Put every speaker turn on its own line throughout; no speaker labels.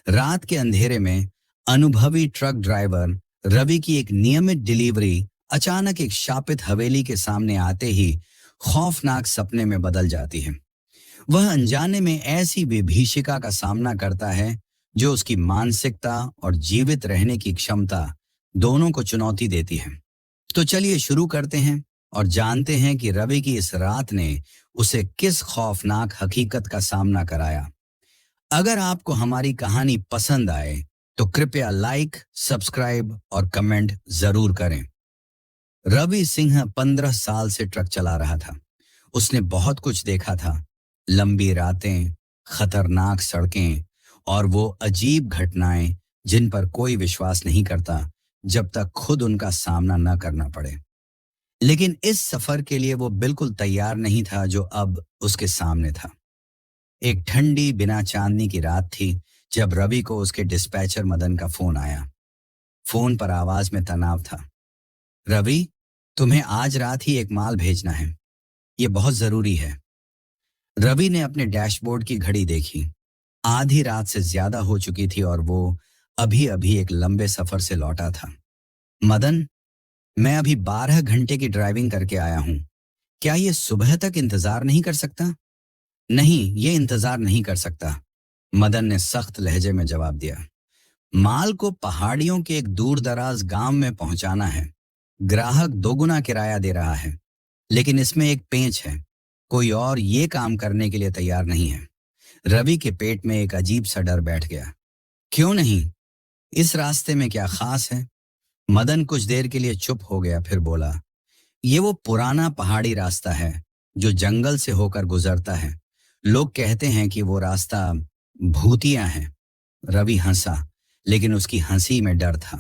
रात के अंधेरे में अनुभवी ट्रक ड्राइवर रवि की एक नियमित डिलीवरी अचानक एक शापित हवेली के सामने आते ही खौफनाक सपने में बदल जाती है। वह अनजाने में ऐसी विभीषिका का सामना करता है जो उसकी मानसिकता और जीवित रहने की क्षमता दोनों को चुनौती देती है। तो चलिए शुरू करते हैं और जानते हैं कि रवि की इस रात ने उसे किस खौफनाक हकीकत का सामना कराया। अगर आपको हमारी कहानी पसंद आए तो कृपया लाइक, सब्सक्राइब और कमेंट जरूर करें। रवि सिंह 15 साल से ट्रक चला रहा था। उसने बहुत कुछ देखा था, लंबी रातें, खतरनाक सड़कें और वो अजीब घटनाएं जिन पर कोई विश्वास नहीं करता जब तक खुद उनका सामना न करना पड़े। लेकिन इस सफर के लिए वो बिल्कुल तैयार नहीं था जो अब उसके सामने था। एक ठंडी बिना चांदनी की रात थी जब रवि को उसके डिस्पैचर मदन का फोन आया। फोन पर आवाज में तनाव था। रवि, तुम्हें आज रात ही एक माल भेजना है, ये बहुत जरूरी है। रवि ने अपने डैशबोर्ड की घड़ी देखी। आधी रात से ज्यादा हो चुकी थी और वो अभी अभी एक लंबे सफर से लौटा था। मदन, मैं अभी 12 घंटे की ड्राइविंग करके आया हूं। क्या ये सुबह तक इंतजार नहीं कर सकता? नहीं, ये इंतजार नहीं कर सकता, मदन ने सख्त लहजे में जवाब दिया। माल को पहाड़ियों के एक दूर दराज गांव में पहुंचाना है। ग्राहक दोगुना किराया दे रहा है, लेकिन इसमें एक पेंच है। कोई और ये काम करने के लिए तैयार नहीं है। रवि के पेट में एक अजीब सा डर बैठ गया। क्यों नहीं? इस रास्ते में क्या खास है? मदन कुछ देर के लिए चुप हो गया, फिर बोला, ये वो पुराना पहाड़ी रास्ता है जो जंगल से होकर गुजरता है। लोग कहते हैं कि वो रास्ता भूतिया है। रवि हंसा, लेकिन उसकी हंसी में डर था।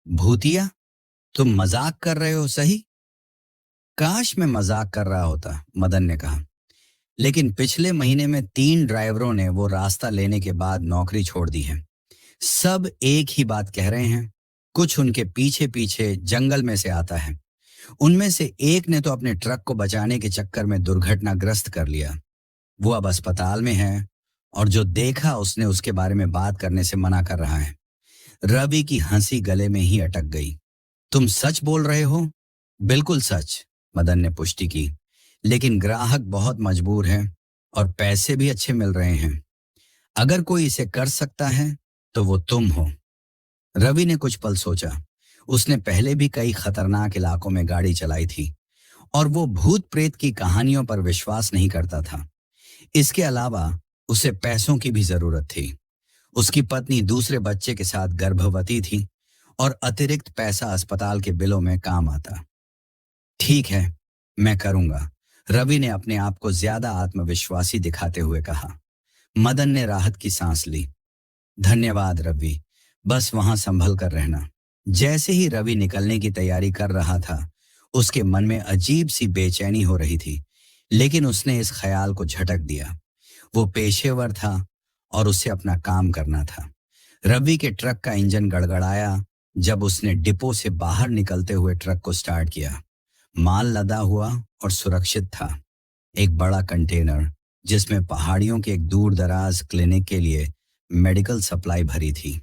भूतिया? तुम मजाक कर रहे हो सही? काश मैं मजाक कर रहा होता, मदन ने कहा। लेकिन पिछले महीने में 3 ड्राइवरों ने वो रास्ता लेने के बाद नौकरी छोड़ दी है। सब एक ही बात कह रहे हैं। कुछ उनके पीछे पीछे जंगल में से आता है। उनमें से एक ने तो अपने ट्रक को बचाने के चक्कर में दुर्घटनाग्रस्त कर लिया। वो अब अस्पताल में है और जो देखा उसने उसके बारे में बात करने से मना कर रहा है। रवि की हंसी गले में ही अटक गई। तुम सच बोल रहे हो? बिल्कुल सच, मदन ने पुष्टि की। लेकिन ग्राहक बहुत मजबूर है और पैसे भी अच्छे मिल रहे हैं। अगर कोई इसे कर सकता है तो वो तुम हो। रवि ने कुछ पल सोचा। उसने पहले भी कई खतरनाक इलाकों में गाड़ी चलाई थी और वो भूत प्रेत की कहानियों पर विश्वास नहीं करता था। इसके अलावा उसे पैसों की भी जरूरत थी। उसकी पत्नी दूसरे बच्चे के साथ गर्भवती थी और अतिरिक्त पैसा अस्पताल के बिलों में काम आता। ठीक है, मैं करूंगा, रवि ने अपने आप को ज्यादा आत्मविश्वासी दिखाते हुए कहा। मदन ने राहत की सांस ली। धन्यवाद रवि, बस वहां संभल कर रहना। जैसे ही रवि निकलने की तैयारी कर रहा था, उसके मन में अजीब सी बेचैनी हो रही थी, लेकिन उसने इस ख्याल को झटक दिया। वो पेशेवर था और उसे अपना काम करना था। रवि के ट्रक का इंजन गड़गड़ाया जब उसने डिपो से बाहर निकलते हुए ट्रक को स्टार्ट किया। माल लदा हुआ और सुरक्षित था। एक बड़ा कंटेनर जिसमें पहाड़ियों के एक दूर दराज क्लिनिक के लिए मेडिकल सप्लाई भरी थी।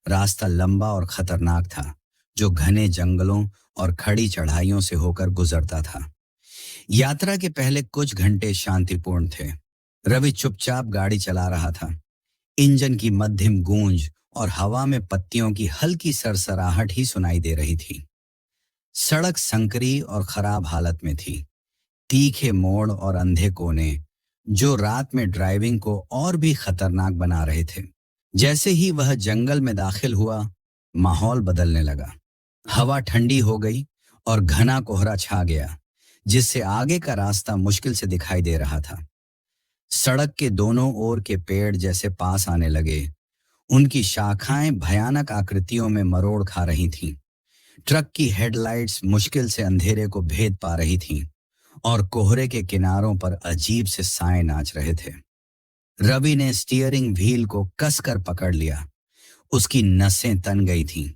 रास्ता लंबा और खतरनाक था, जो घने जंगलों और खड़ी चढ़ाइयों से होकर गुजरता था। यात्रा के पहले कुछ घंटे शांतिपूर्ण थे। रवि चुपचाप गाड़ी चला रहा था। इंजन की मध्यम गूंज और हवा में पत्तियों की हल्की सरसराहट ही सुनाई दे रही थी। सड़क संकरी और खराब हालत में थी। तीखे मोड़ और अंधे कोने जो रात में ड्राइविंग को और भी खतरनाक बना रहे थे। जैसे ही वह जंगल में दाखिल हुआ, माहौल बदलने लगा। हवा ठंडी हो गई और घना कोहरा छा गया, जिससे आगे का रास्ता मुश्किल से दिखाई दे रहा था। सड़क के दोनों ओर के पेड़ जैसे पास आने लगे। उनकी शाखाएं भयानक आकृतियों में मरोड़ खा रही थीं। ट्रक की हेडलाइट्स मुश्किल से अंधेरे को भेद पा रही थीं और कोहरे के किनारों पर अजीब से साए नाच रहे थे। रवि ने स्टीयरिंग व्हील को कसकर पकड़ लिया। उसकी नसें तन गई थीं।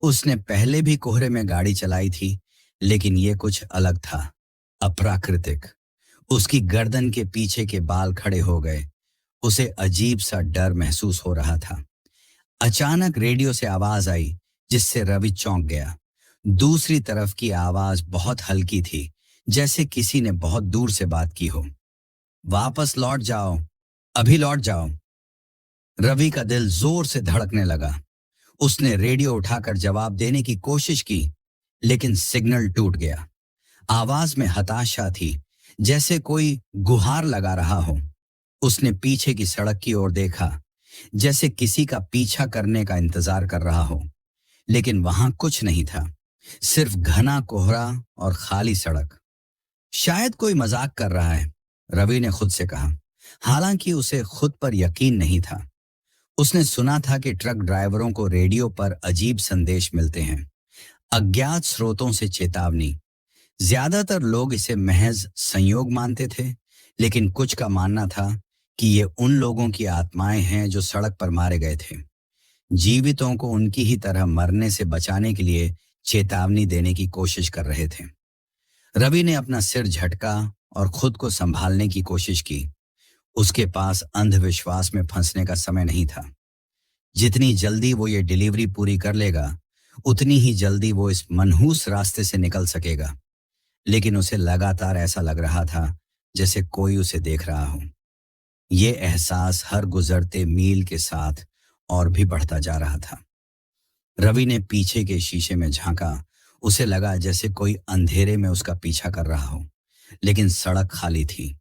उसने पहले भी कोहरे में गाड़ी चलाई थी, लेकिन ये कुछ अलग था, अप्राकृतिक। उसकी गर्दन के पीछे के बाल खड़े हो गए। उसे अजीब सा डर महसूस हो रहा था, अचानक रेडियो से आवाज आई, जिससे रवि चौंक गया। दूसरी तरफ की आवाज बहुत हल्की थी, जैसे किसी ने बहुत दूर से बात की हो। वापस लौट जाओ, अभी लौट जाओ। रवि का दिल जोर से धड़कने लगा। उसने रेडियो उठाकर जवाब देने की कोशिश की, लेकिन सिग्नल टूट गया। आवाज में हताशा थी, जैसे कोई गुहार लगा रहा हो। उसने पीछे की सड़क की ओर देखा, जैसे किसी का पीछा करने का इंतजार कर रहा हो, लेकिन वहां कुछ नहीं था, सिर्फ घना कोहरा और खाली सड़क। शायद कोई मजाक कर रहा है, रवि ने खुद से कहा, हालांकि उसे खुद पर यकीन नहीं था। उसने सुना था कि ट्रक ड्राइवरों को रेडियो पर अजीब संदेश मिलते हैं, अज्ञात स्रोतों से चेतावनी। ज्यादातर लोग इसे महज संयोग मानते थे, लेकिन कुछ का मानना था कि ये उन लोगों की आत्माएं हैं जो सड़क पर मारे गए थे, जीवितों को उनकी ही तरह मरने से बचाने के लिए चेतावनी देने की कोशिश कर रहे थे। रवि ने अपना सिर झटका और खुद को संभालने की कोशिश की। उसके पास अंधविश्वास में फंसने का समय नहीं था। जितनी जल्दी वो ये डिलीवरी पूरी कर लेगा, उतनी ही जल्दी वो इस मनहूस रास्ते से निकल सकेगा। लेकिन उसे लगातार ऐसा लग रहा था जैसे कोई उसे देख रहा हो। ये एहसास हर गुजरते मील के साथ और भी बढ़ता जा रहा था। रवि ने पीछे के शीशे में झांका। उसे लगा जैसे कोई अंधेरे में उसका पीछा कर रहा हो, लेकिन सड़क खाली थी,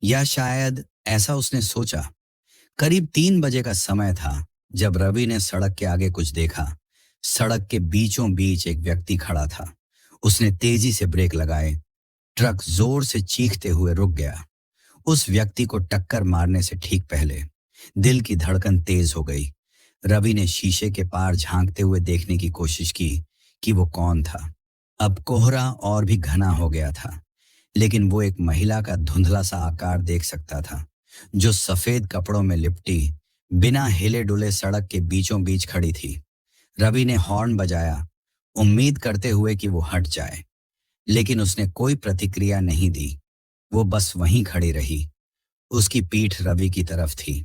या शायद ऐसा उसने सोचा। करीब 3 बजे का समय था जब रवि ने सड़क के आगे कुछ देखा। सड़क के बीचों बीच एक व्यक्ति खड़ा था। उसने तेजी से ब्रेक लगाए। ट्रक जोर से चीखते हुए रुक गया। उस व्यक्ति को टक्कर मारने से ठीक पहले दिल की धड़कन तेज हो गई। रवि ने शीशे के पार झांकते हुए देखने की कोशिश की कि वो कौन था। अब कोहरा और भी घना हो गया था, लेकिन वो एक महिला का धुंधला सा आकार देख सकता था, जो सफेद कपड़ों में लिपटी बिना हिले डुले सड़क के बीचों बीच खड़ी थी। रवि ने हॉर्न बजाया, उम्मीद करते हुए कि वो हट जाए, लेकिन उसने कोई प्रतिक्रिया नहीं दी। वो बस वहीं खड़ी रही। उसकी पीठ रवि की तरफ थी।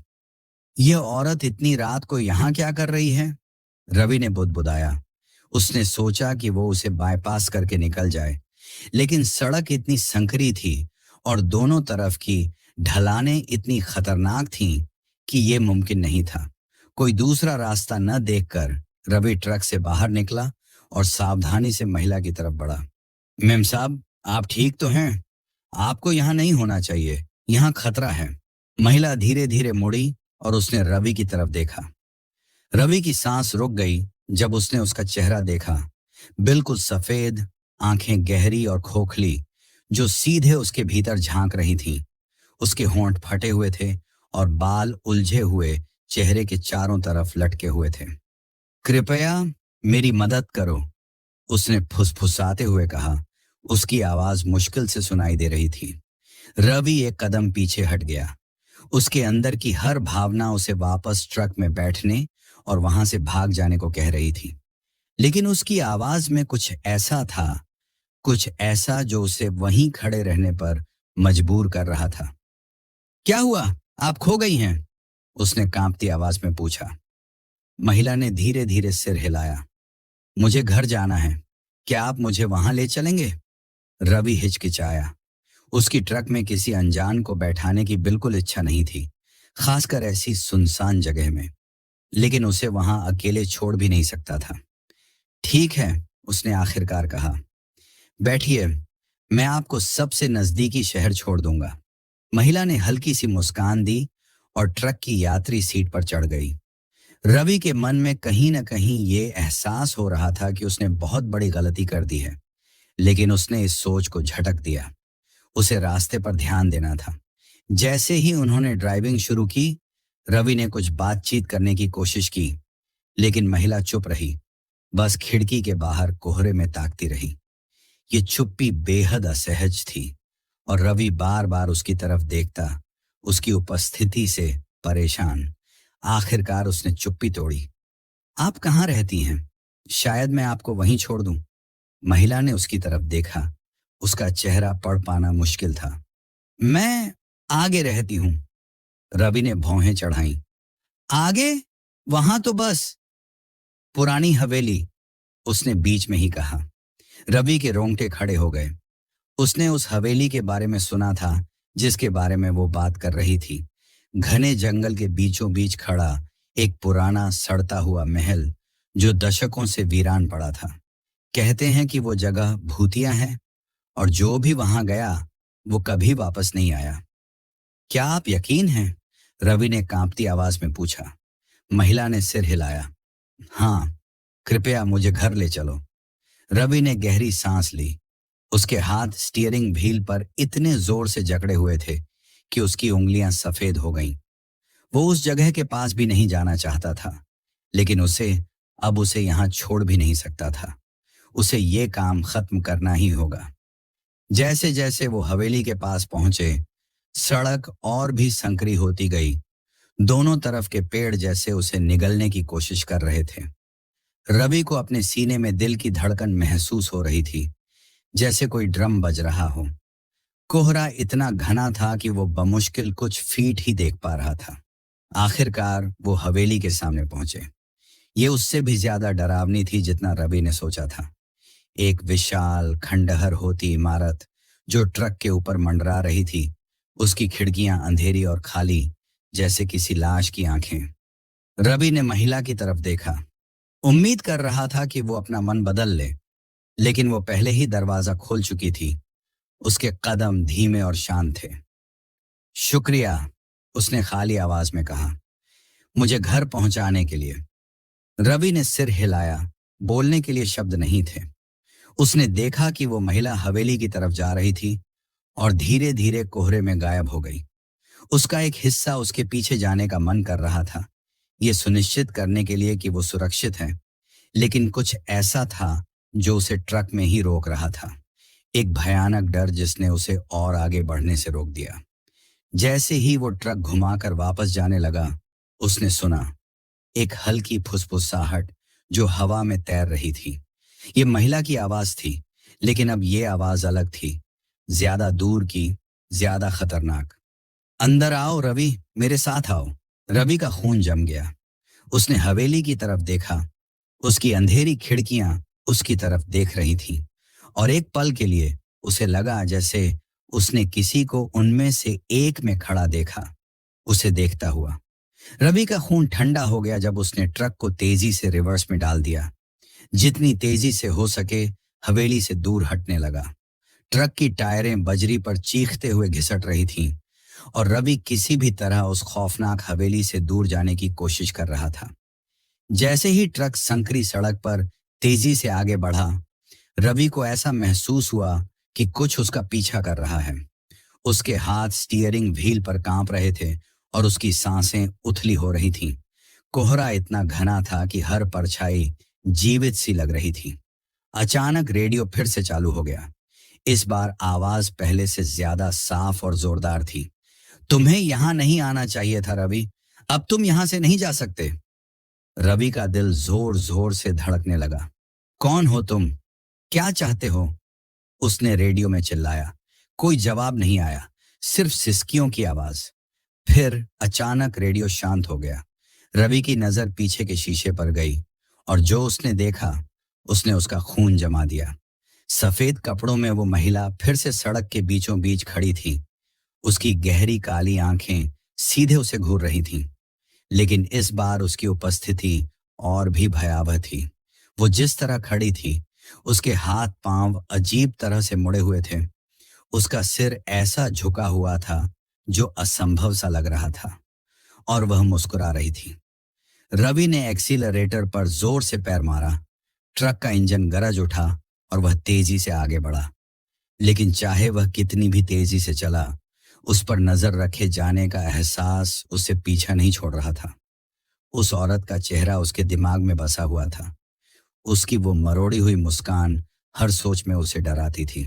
यह औरत इतनी रात को यहां क्या कर रही है? रवि ने बुदबुदाया। उसने सोचा कि वो उसे बाईपास करके निकल जाए, लेकिन सड़क इतनी संकरी थी और दोनों तरफ की ढलानें इतनी खतरनाक थीं कि यह मुमकिन नहीं था। कोई दूसरा रास्ता न देखकर रवि ट्रक से बाहर निकला और सावधानी से महिला की तरफ बढ़ा। मेम साहब, आप ठीक तो हैं? आपको यहाँ नहीं होना चाहिए, यहाँ खतरा है। महिला धीरे धीरे मुड़ी और उसने रवि की तरफ देखा। रवि की सांस रुक गई जब उसने उसका चेहरा देखा। बिल्कुल सफेद, आंखें गहरी और खोखली, जो सीधे उसके भीतर झांक रही थीं। उसके होंठ फटे हुए थे और बाल उलझे हुए चेहरे के चारों तरफ लटके हुए थे। कृपया मेरी मदद करो, उसने फुसफुसाते हुए कहा। उसकी आवाज मुश्किल से सुनाई दे रही थी। रवि एक कदम पीछे हट गया। उसके अंदर की हर भावना उसे वापस ट्रक में बैठने और वहां से भाग जाने को कह रही थी, लेकिन उसकी आवाज में कुछ ऐसा था, कुछ ऐसा जो उसे वहीं खड़े रहने पर मजबूर कर रहा था। क्या हुआ? आप खो गई हैं? उसने कांपती आवाज में पूछा। महिला ने धीरे धीरे सिर हिलाया। मुझे घर जाना है, क्या आप मुझे वहां ले चलेंगे? रवि हिचकिचाया। उसकी ट्रक में किसी अनजान को बैठाने की बिल्कुल इच्छा नहीं थी, खासकर ऐसी सुनसान जगह में, लेकिन उसे वहां अकेले छोड़ भी नहीं सकता था। ठीक है, उसने आखिरकार कहा। बैठिए, मैं आपको सबसे नजदीकी शहर छोड़ दूंगा। महिला ने हल्की सी मुस्कान दी और ट्रक की यात्री सीट पर चढ़ गई। रवि के मन में कहीं न कहीं ये एहसास हो रहा था कि उसने बहुत बड़ी गलती कर दी है, लेकिन उसने इस सोच को झटक दिया। उसे रास्ते पर ध्यान देना था। जैसे ही उन्होंने ड्राइविंग शुरू की, रवि ने कुछ बातचीत करने की कोशिश की, लेकिन महिला चुप रही, बस खिड़की के बाहर कोहरे में ताकती रही। ये चुप्पी बेहद असहज थी और रवि बार बार उसकी तरफ देखता, उसकी उपस्थिति से परेशान। आखिरकार उसने चुप्पी तोड़ी। आप कहाँ रहती हैं? शायद मैं आपको वहीं छोड़ दूं। महिला ने उसकी तरफ देखा। उसका चेहरा पढ़ पाना मुश्किल था। मैं आगे रहती हूं। रवि ने भौहें चढ़ाई। आगे? वहां तो बस पुरानी हवेली, उसने बीच में ही कहा। रवि के रोंगटे खड़े हो गए। उसने उस हवेली के बारे में सुना था जिसके बारे में वो बात कर रही थी। घने जंगल के बीचों बीच खड़ा एक पुराना सड़ता हुआ महल जो दशकों से वीरान पड़ा था। कहते हैं कि वो जगह भूतिया है और जो भी वहां गया वो कभी वापस नहीं आया। क्या आप यकीन है? रवि ने कांपती आवाज में पूछा। महिला ने सिर हिलाया। हाँ, कृपया मुझे घर ले चलो। रवि ने गहरी सांस ली। उसके हाथ स्टीयरिंग व्हील पर इतने जोर से जकड़े हुए थे कि उसकी उंगलियां सफेद हो गईं। वो उस जगह के पास भी नहीं जाना चाहता था, लेकिन उसे यहां छोड़ भी नहीं सकता था। उसे ये काम खत्म करना ही होगा। जैसे जैसे वो हवेली के पास पहुंचे, सड़क और भी संकरी होती गई। दोनों तरफ के पेड़ जैसे उसे निगलने की कोशिश कर रहे थे। रवि को अपने सीने में दिल की धड़कन महसूस हो रही थी, जैसे कोई ड्रम बज रहा हो। कोहरा इतना घना था कि वो बमुश्किल कुछ फीट ही देख पा रहा था। आखिरकार वो हवेली के सामने पहुंचे। ये उससे भी ज्यादा डरावनी थी जितना रवि ने सोचा था। एक विशाल खंडहर होती इमारत जो ट्रक के ऊपर मंडरा रही थी। उसकी खिड़कियां अंधेरी और खाली, जैसे किसी लाश की आंखें। रवि ने महिला की तरफ देखा। उम्मीद कर रहा था कि वो अपना मन बदल ले, लेकिन वो पहले ही दरवाजा खोल चुकी थी। उसके कदम धीमे और शांत थे। शुक्रिया, उसने खाली आवाज में कहा, मुझे घर पहुंचाने के लिए। रवि ने सिर हिलाया। बोलने के लिए शब्द नहीं थे। उसने देखा कि वो महिला हवेली की तरफ जा रही थी और धीरे धीरे कोहरे में गायब हो गई। उसका एक हिस्सा उसके पीछे जाने का मन कर रहा था, ये सुनिश्चित करने के लिए कि वो सुरक्षित है, लेकिन कुछ ऐसा था जो उसे ट्रक में ही रोक रहा था। एक भयानक डर जिसने उसे और आगे बढ़ने से रोक दिया। जैसे ही वो ट्रक घुमाकर वापस जाने लगा, उसने सुना एक हल्की फुसफुसाहट जो हवा में तैर रही थी। ये महिला की आवाज थी, लेकिन अब ये आवाज अलग थी, ज्यादा दूर की, ज्यादा खतरनाक। अंदर आओ रवि, मेरे साथ आओ। रवि का खून जम गया। उसने हवेली की तरफ देखा। उसकी अंधेरी खिड़कियां उसकी तरफ देख रही थीं, और एक पल के लिए उसे लगा जैसे उसने किसी को उनमें से एक में खड़ा देखा, उसे देखता हुआ। रवि का खून ठंडा हो गया जब उसने ट्रक को तेजी से रिवर्स में डाल दिया। जितनी तेजी से हो सके हवेली से दूर हटने लगा। ट्रक की टायरें बजरी पर चीखते हुए घिसट रही थीं और रवि किसी भी तरह उस खौफनाक हवेली से दूर जाने की कोशिश कर रहा था। जैसे ही ट्रक संकरी सड़क पर तेजी से आगे बढ़ा, रवि को ऐसा महसूस हुआ कि कुछ उसका पीछा कर रहा है। उसके हाथ स्टीयरिंग व्हील पर कांप रहे थे और उसकी सांसें उथली हो रही थीं। कोहरा इतना घना था कि हर परछाई जीवित सी लग रही थी। अचानक रेडियो फिर से चालू हो गया। इस बार आवाज पहले से ज्यादा साफ और जोरदार थी। तुम्हें यहां नहीं आना चाहिए था रवि, अब तुम यहां से नहीं जा सकते। रवि का दिल जोर जोर से धड़कने लगा। कौन हो तुम? क्या चाहते हो? उसने रेडियो में चिल्लाया। कोई जवाब नहीं आया, सिर्फ सिसकियों की आवाज। फिर अचानक रेडियो शांत हो गया। रवि की नजर पीछे के शीशे पर गई और जो उसने देखा उसने उसका खून जमा दिया। सफेद कपड़ों में वो महिला फिर से सड़क के बीचों बीच खड़ी थी। उसकी गहरी काली आंखें सीधे उसे घूर रही थीं, लेकिन इस बार उसकी उपस्थिति और भी भयावह थी। वो जिस तरह खड़ी थी, उसके हाथ पांव अजीब तरह से मुड़े हुए थे। उसका सिर ऐसा झुका हुआ था जो असंभव सा लग रहा था, और वह मुस्कुरा रही थी। रवि ने एक्सीलरेटर पर जोर से पैर मारा। ट्रक का इंजन गरज उठा और वह तेजी से आगे बढ़ा, लेकिन चाहे वह कितनी भी तेजी से चला, उस पर नजर रखे जाने का एहसास उसे पीछा नहीं छोड़ रहा था। उस औरत का चेहरा उसके दिमाग में बसा हुआ था। उसकी वो मरोड़ी हुई मुस्कान हर सोच में उसे डराती थी।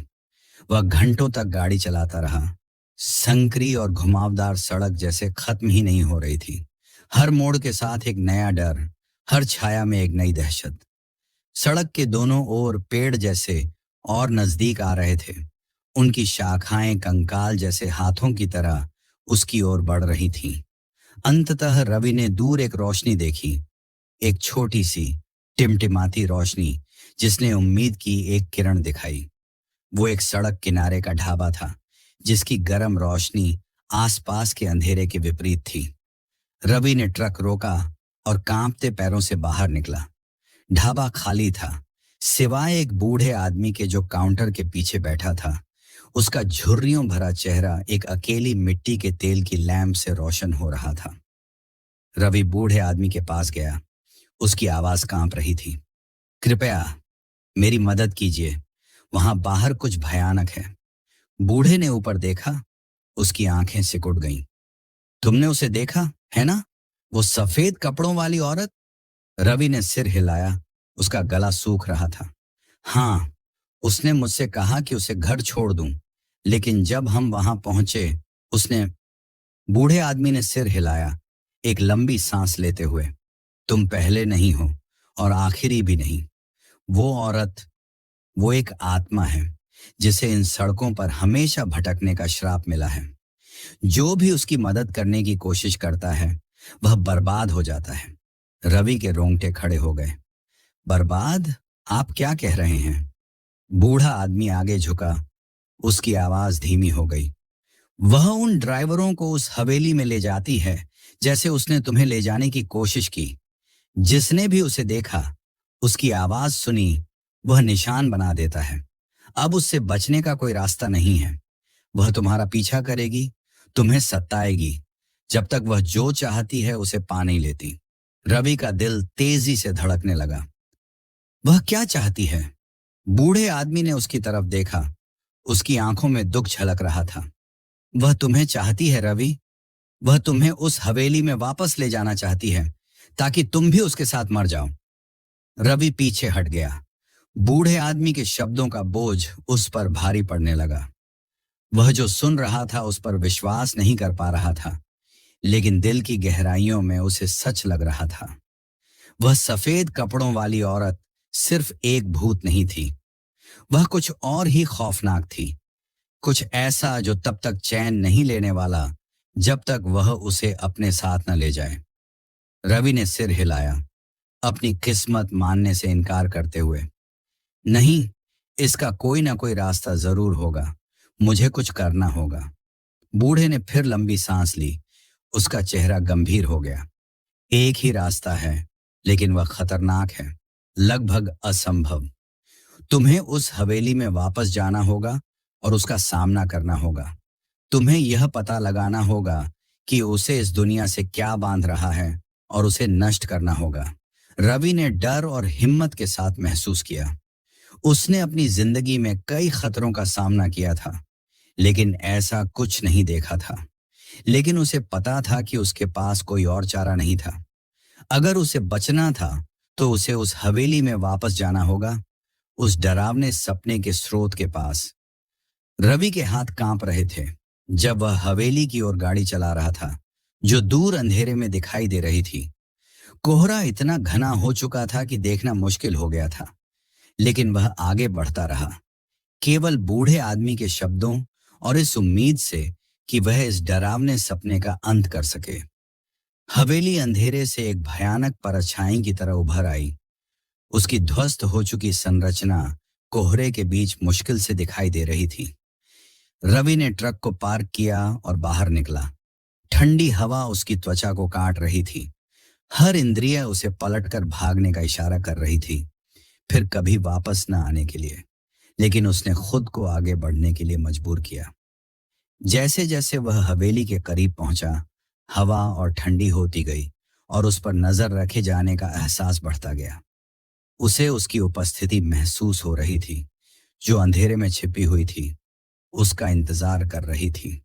वह घंटों तक गाड़ी चलाता रहा। संकरी और घुमावदार सड़क जैसे खत्म ही नहीं हो रही थी। हर मोड़ के साथ एक नया डर, हर छाया में एक नई दहशत। सड़क के दोनों ओर पेड़ जैसे और नजदीक आ रहे थे। उनकी शाखाएं कंकाल जैसे हाथों की तरह उसकी ओर बढ़ रही थीं। अंततः रवि ने दूर एक रोशनी देखी, एक छोटी सी, टिमटिमाती रोशनी जिसने उम्मीद की एक किरण दिखाई। वो एक सड़क किनारे का ढाबा था जिसकी गर्म रोशनी आसपास के अंधेरे के विपरीत थी। रवि ने ट्रक रोका और कांपते पैरों से बाहर निकला। ढाबा खाली था, सिवाय एक बूढ़े आदमी के जो काउंटर के पीछे बैठा था। उसका झुर्रियों भरा चेहरा एक अकेली मिट्टी के तेल की लैंप से रोशन हो रहा था। रवि बूढ़े आदमी के पास गया। उसकी आवाज कांप रही थी। कृपया मेरी मदद कीजिए, वहां बाहर कुछ भयानक है। बूढ़े ने ऊपर देखा। उसकी आंखें सिकुड़ गईं। तुमने उसे देखा है ना, वो सफेद कपड़ों वाली औरत? रवि ने सिर हिलाया। उसका गला सूख रहा था। हाँ, उसने मुझसे कहा कि उसे घर छोड़ दूं, लेकिन जब हम वहां पहुंचे उसने। बूढ़े आदमी ने सिर हिलाया, एक लंबी सांस लेते हुए। तुम पहले नहीं हो और आखिरी भी नहीं। वो औरत, वो एक आत्मा है जिसे इन सड़कों पर हमेशा भटकने का श्राप मिला है। जो भी उसकी मदद करने की कोशिश करता है वह बर्बाद हो जाता है। रवि के रोंगटे खड़े हो गए। बर्बाद? आप क्या कह रहे हैं? बूढ़ा आदमी आगे झुका। उसकी आवाज धीमी हो गई। वह उन ड्राइवरों को उस हवेली में ले जाती है जैसे उसने तुम्हें ले जाने की कोशिश की। जिसने भी उसे देखा, उसकी आवाज सुनी, वह निशान बना देता है। अब उससे बचने का कोई रास्ता नहीं है। वह तुम्हारा पीछा करेगी, तुम्हें सताएगी, जब तक वह जो चाहती है उसे पा नहीं लेती। रवि का दिल तेजी से धड़कने लगा। वह क्या चाहती है? बूढ़े आदमी ने उसकी तरफ देखा। उसकी आंखों में दुख झलक रहा था। वह तुम्हें चाहती है रवि। वह तुम्हें उस हवेली में वापस ले जाना चाहती है ताकि तुम भी उसके साथ मर जाओ। रवि पीछे हट गया। बूढ़े आदमी के शब्दों का बोझ उस पर भारी पड़ने लगा। वह जो सुन रहा था उस पर विश्वास नहीं कर पा रहा था, लेकिन दिल की गहराइयों में उसे सच लग रहा था। वह सफेद कपड़ों वाली औरत सिर्फ एक भूत नहीं थी, वह कुछ और ही खौफनाक थी। कुछ ऐसा जो तब तक चैन नहीं लेने वाला जब तक वह उसे अपने साथ न ले जाए। रवि ने सिर हिलाया, अपनी किस्मत मानने से इनकार करते हुए। नहीं, इसका कोई ना कोई रास्ता जरूर होगा। मुझे कुछ करना होगा। बूढ़े ने फिर लंबी सांस ली। उसका चेहरा गंभीर हो गया। एक ही रास्ता है, लेकिन वह खतरनाक है, लगभग असंभव। तुम्हें उस हवेली में वापस जाना होगा और उसका सामना करना होगा। तुम्हें यह पता लगाना होगा कि उसे इस दुनिया से क्या बांध रहा है और उसे नष्ट करना होगा। रवि ने डर और हिम्मत के साथ महसूस किया। उसने अपनी जिंदगी में कई खतरों का सामना किया था, लेकिन ऐसा कुछ नहीं देखा था। लेकिन उसे पता था कि उसके पास कोई और चारा नहीं था। अगर उसे बचना था तो उसे उस हवेली में वापस जाना होगा, उस डरावने सपने के स्रोत के पास। रवि के हाथ कांप रहे थे जब वह हवेली की ओर गाड़ी चला रहा था, जो दूर अंधेरे में दिखाई दे रही थी। कोहरा इतना घना हो चुका था कि देखना मुश्किल हो गया था, लेकिन वह आगे बढ़ता रहा, केवल बूढ़े आदमी के शब्दों और इस उम्मीद से कि वह इस डरावने सपने का अंत कर सके। हवेली अंधेरे से एक भयानक परछाई की तरह उभर आई। उसकी ध्वस्त हो चुकी संरचना कोहरे के बीच मुश्किल से दिखाई दे रही थी। रवि ने ट्रक को पार्क किया और बाहर निकला। ठंडी हवा उसकी त्वचा को काट रही थी। हर इंद्रिय उसे पलटकर भागने का इशारा कर रही थी, फिर कभी वापस न आने के लिए। लेकिन उसने खुद को आगे बढ़ने के लिए मजबूर किया। जैसे जैसे वह हवेली के करीब पहुंचा, हवा और ठंडी होती गई और उस पर नजर रखे जाने का एहसास बढ़ता गया। उसे उसकी उपस्थिति महसूस हो रही थी, जो अंधेरे में छिपी हुई थी, उसका इंतजार कर रही थी।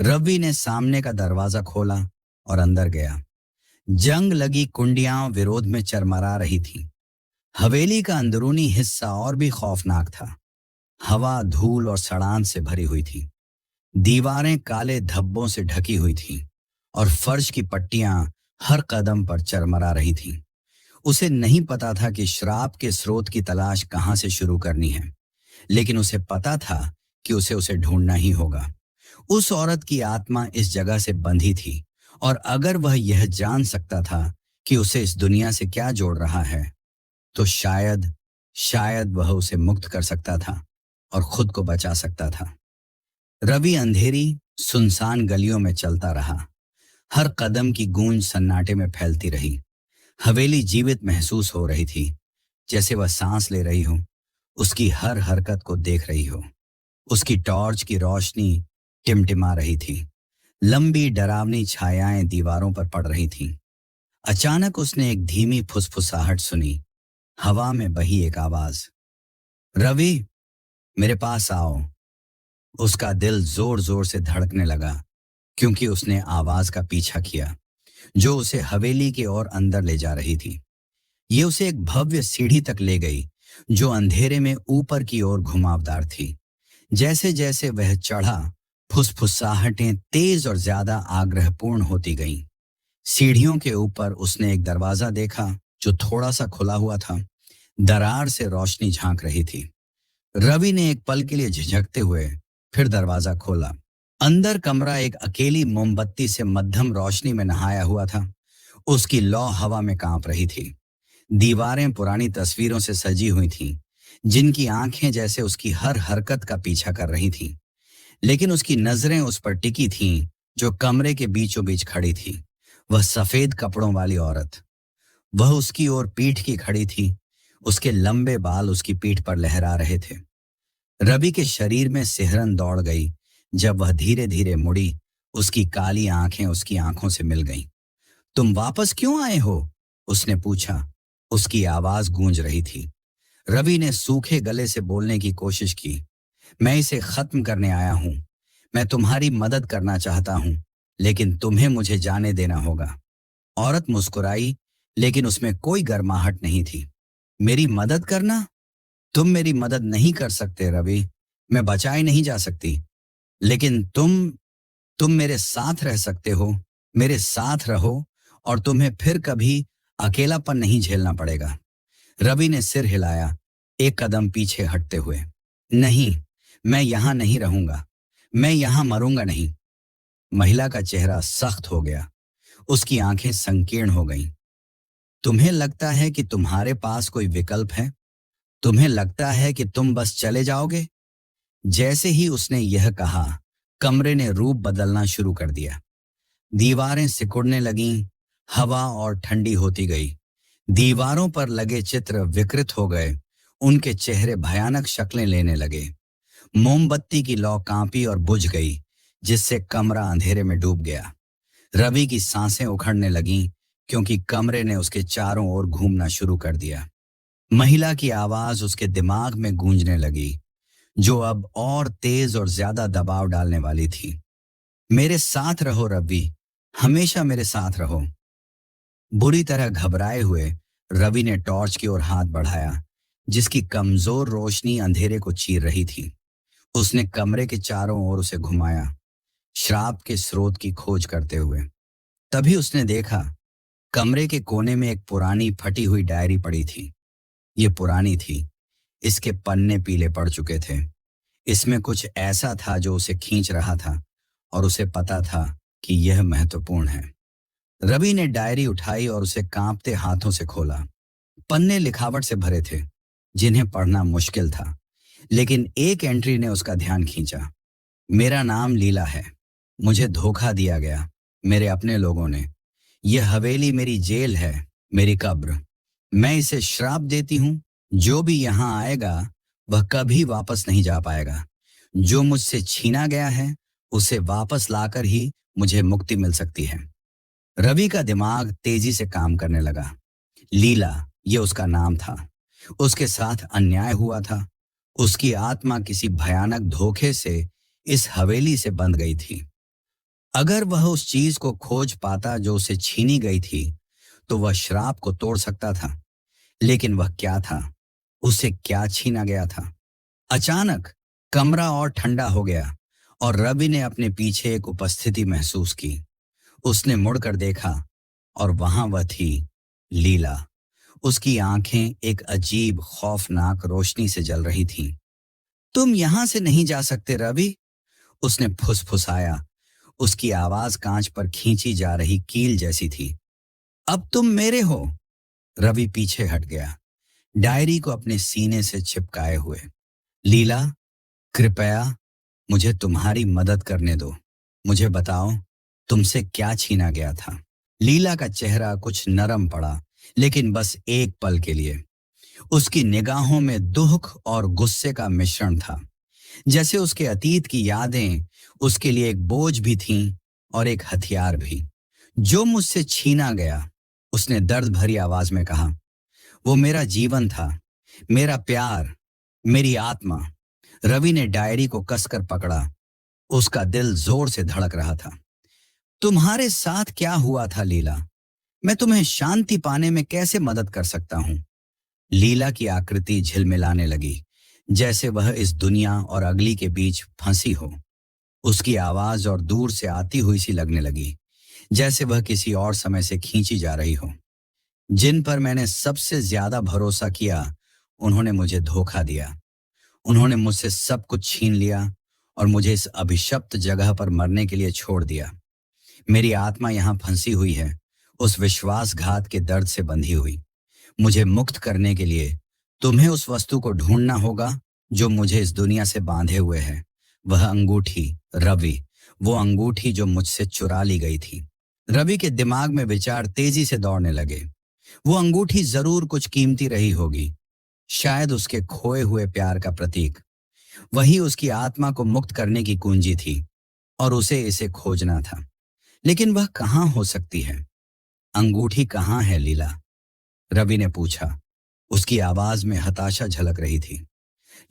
रवि ने सामने का दरवाजा खोला और अंदर गया। जंग लगी कुंडियां विरोध में चरमरा रही थीं। हवेली का अंदरूनी हिस्सा और भी खौफनाक था। हवा धूल और सड़ान से भरी हुई थी। दीवारें काले धब्बों से ढकी हुई थीं और फर्श की पट्टियां हर कदम पर चरमरा रही थीं। उसे नहीं पता था कि श्राप के स्रोत की तलाश कहां से शुरू करनी है, लेकिन उसे पता था कि उसे ढूंढना ही होगा। उस औरत की आत्मा इस जगह से बंधी थी, और अगर वह यह जान सकता था कि उसे इस दुनिया से क्या जोड़ रहा है, तो शायद शायद वह उसे मुक्त कर सकता था और खुद को बचा सकता था। रवि अंधेरी सुनसान गलियों में चलता रहा। हर कदम की गूंज सन्नाटे में फैलती रही। हवेली जीवित महसूस हो रही थी, जैसे वह सांस ले रही हो, उसकी हर हरकत को देख रही हो। उसकी टॉर्च की रोशनी टिमटिमा रही थी। लंबी डरावनी छायाएं दीवारों पर पड़ रही थीं। अचानक उसने एक धीमी फुसफुसाहट सुनी। हवा में बही एक आवाज, रवि, मेरे पास आओ। उसका दिल जोर जोर से धड़कने लगा, क्योंकि उसने आवाज का पीछा किया, जो उसे हवेली की ओर अंदर ले जा रही थी। ये उसे एक भव्य सीढ़ी तक ले गई, जो अंधेरे में ऊपर की ओर घुमावदार थी। जैसे जैसे वह चढ़ा, फुसफुसाहटें तेज और ज्यादा आग्रहपूर्ण होती गईं। सीढ़ियों के ऊपर उसने एक दरवाजा देखा, जो थोड़ा सा खुला हुआ था। दरार से रोशनी झांक रही थी। रवि ने एक पल के लिए झिझकते हुए फिर दरवाजा खोला। अंदर कमरा एक अकेली मोमबत्ती से मध्यम रोशनी में नहाया हुआ था। उसकी लौ हवा में कांप रही थी। दीवारें पुरानी तस्वीरों से सजी हुई थीं, जिनकी आंखें जैसे उसकी हर हरकत का पीछा कर रही थीं। लेकिन उसकी नजरें उस पर टिकी थीं, जो कमरे के बीचों बीच खड़ी थी। वह सफेद कपड़ों वाली औरत। वह उसकी ओर पीठ की खड़ी थी। उसके लंबे बाल उसकी पीठ पर लहरा रहे थे। रवि के शरीर में सिहरन दौड़ गई जब वह धीरे धीरे मुड़ी। उसकी काली आंखें उसकी आंखों से मिल गईं। तुम वापस क्यों आए हो? उसने पूछा। उसकी आवाज गूंज रही थी। रवि ने सूखे गले से बोलने की कोशिश की। मैं इसे खत्म करने आया हूं। मैं तुम्हारी मदद करना चाहता हूं, लेकिन तुम्हें मुझे जाने देना होगा। औरत मुस्कुराई, लेकिन उसमें कोई गर्माहट नहीं थी। मेरी मदद करना? तुम मेरी मदद नहीं कर सकते रवि। मैं बचाई नहीं जा सकती। लेकिन तुम मेरे साथ रह सकते हो। मेरे साथ रहो और तुम्हें फिर कभी अकेलापन नहीं झेलना पड़ेगा। रवि ने सिर हिलाया, एक कदम पीछे हटते हुए। नहीं, मैं यहां नहीं रहूंगा। मैं यहां मरूंगा नहीं। महिला का चेहरा सख्त हो गया। उसकी आंखें संकीर्ण हो गईं। तुम्हें लगता है कि तुम्हारे पास कोई विकल्प है? तुम्हें लगता है कि तुम बस चले जाओगे? जैसे ही उसने यह कहा, कमरे ने रूप बदलना शुरू कर दिया। दीवारें सिकुड़ने लगीं। हवा और ठंडी होती गई। दीवारों पर लगे चित्र विकृत हो गए। उनके चेहरे भयानक शक्लें लेने लगे। मोमबत्ती की लौ कांपी और बुझ गई, जिससे कमरा अंधेरे में डूब गया। रवि की सांसें उखड़ने लगीं, क्योंकि कमरे ने उसके चारों ओर घूमना शुरू कर दिया। महिला की आवाज उसके दिमाग में गूंजने लगी, जो अब और तेज और ज्यादा दबाव डालने वाली थी। मेरे साथ रहो रवि, हमेशा मेरे साथ रहो। बुरी तरह घबराए हुए रवि ने टॉर्च की ओर हाथ बढ़ाया, जिसकी कमजोर रोशनी अंधेरे को चीर रही थी। उसने कमरे के चारों ओर उसे घुमाया, श्राप के स्रोत की खोज करते हुए। तभी उसने देखा, कमरे के कोने में एक पुरानी फटी हुई डायरी पड़ी थी। ये पुरानी थी। इसके पन्ने पीले पड़ चुके थे। इसमें कुछ ऐसा था जो उसे खींच रहा था, और उसे पता था कि यह महत्वपूर्ण है। रवि ने डायरी उठाई और उसे कांपते हाथों से खोला। पन्ने लिखावट से भरे थे, जिन्हें पढ़ना मुश्किल था। लेकिन एक एंट्री ने उसका ध्यान खींचा। मेरा नाम लीला है। मुझे धोखा दिया गया, मेरे अपने लोगों ने। यह हवेली मेरी जेल है, मेरी कब्र। मैं इसे श्राप देती हूं, जो भी यहां आएगा वह कभी वापस नहीं जा पाएगा। जो मुझसे छीना गया है, उसे वापस लाकर ही मुझे मुक्ति मिल सकती है। रवि का दिमाग तेजी से काम करने लगा। लीला, ये उसका नाम था। उसके साथ अन्याय हुआ था। उसकी आत्मा किसी भयानक धोखे से इस हवेली से बंध गई थी। अगर वह उस चीज को खोज पाता जो उसे छीनी गई थी, तो वह श्राप को तोड़ सकता था। लेकिन वह क्या था? उसे क्या छीना गया था? अचानक कमरा और ठंडा हो गया, और रवि ने अपने पीछे एक उपस्थिति महसूस की। उसने मुड़कर देखा, और वहां वह थी, लीला। उसकी आंखें एक अजीब खौफनाक रोशनी से जल रही थीं। तुम यहां से नहीं जा सकते रवि, उसने फुसफुसाया। उसकी आवाज कांच पर खींची जा रही कील जैसी थी। अब तुम मेरे हो। रवि पीछे हट गया। डायरी को अपने सीने से चिपकाए हुए। लीला, कृपया मुझे तुम्हारी मदद करने दो। मुझे बताओ, तुमसे क्या छीना गया था? लीला का चेहरा कुछ नरम पड़ा, लेकिन बस एक पल के लिए। उसकी निगाहों में दुख और गुस्से का मिश्रण था, जैसे उसके अतीत की यादें उसके लिए एक बोझ भी थीं और एक हथियार भी। जो मुझसे छीना गया, उसने दर्द भरी आवाज में कहा, वो मेरा जीवन था, मेरा प्यार, मेरी आत्मा। रवि ने डायरी को कसकर पकड़ा। उसका दिल जोर से धड़क रहा था। तुम्हारे साथ क्या हुआ था लीला? मैं तुम्हें शांति पाने में कैसे मदद कर सकता हूं? लीला की आकृति झिलमिलाने लगी, जैसे वह इस दुनिया और अगली के बीच फंसी हो। उसकी आवाज और दूर से आती हुई सी लगने लगी, जैसे वह किसी और समय से खींची जा रही हो। जिन पर मैंने सबसे ज्यादा भरोसा किया, उन्होंने मुझे धोखा दिया। उन्होंने मुझसे सब कुछ छीन लिया और मुझे इस अभिशप्त जगह पर मरने के लिए छोड़ दिया। मेरी आत्मा यहां फंसी हुई है, उस विश्वासघात के दर्द से बंधी हुई। मुझे मुक्त करने के लिए तुम्हें उस वस्तु को ढूंढना होगा जो मुझे इस दुनिया से बांधे हुए है। वह अंगूठी, रवि, वो अंगूठी जो मुझसे चुरा ली गई थी। रवि के दिमाग में विचार तेजी से दौड़ने लगे। वो अंगूठी जरूर कुछ कीमती रही होगी, शायद उसके खोए हुए प्यार का प्रतीक। वही उसकी आत्मा को मुक्त करने की कुंजी थी और उसे इसे खोजना था। लेकिन वह कहाँ हो सकती है? अंगूठी कहाँ है लीला? रवि ने पूछा। उसकी आवाज में हताशा झलक रही थी।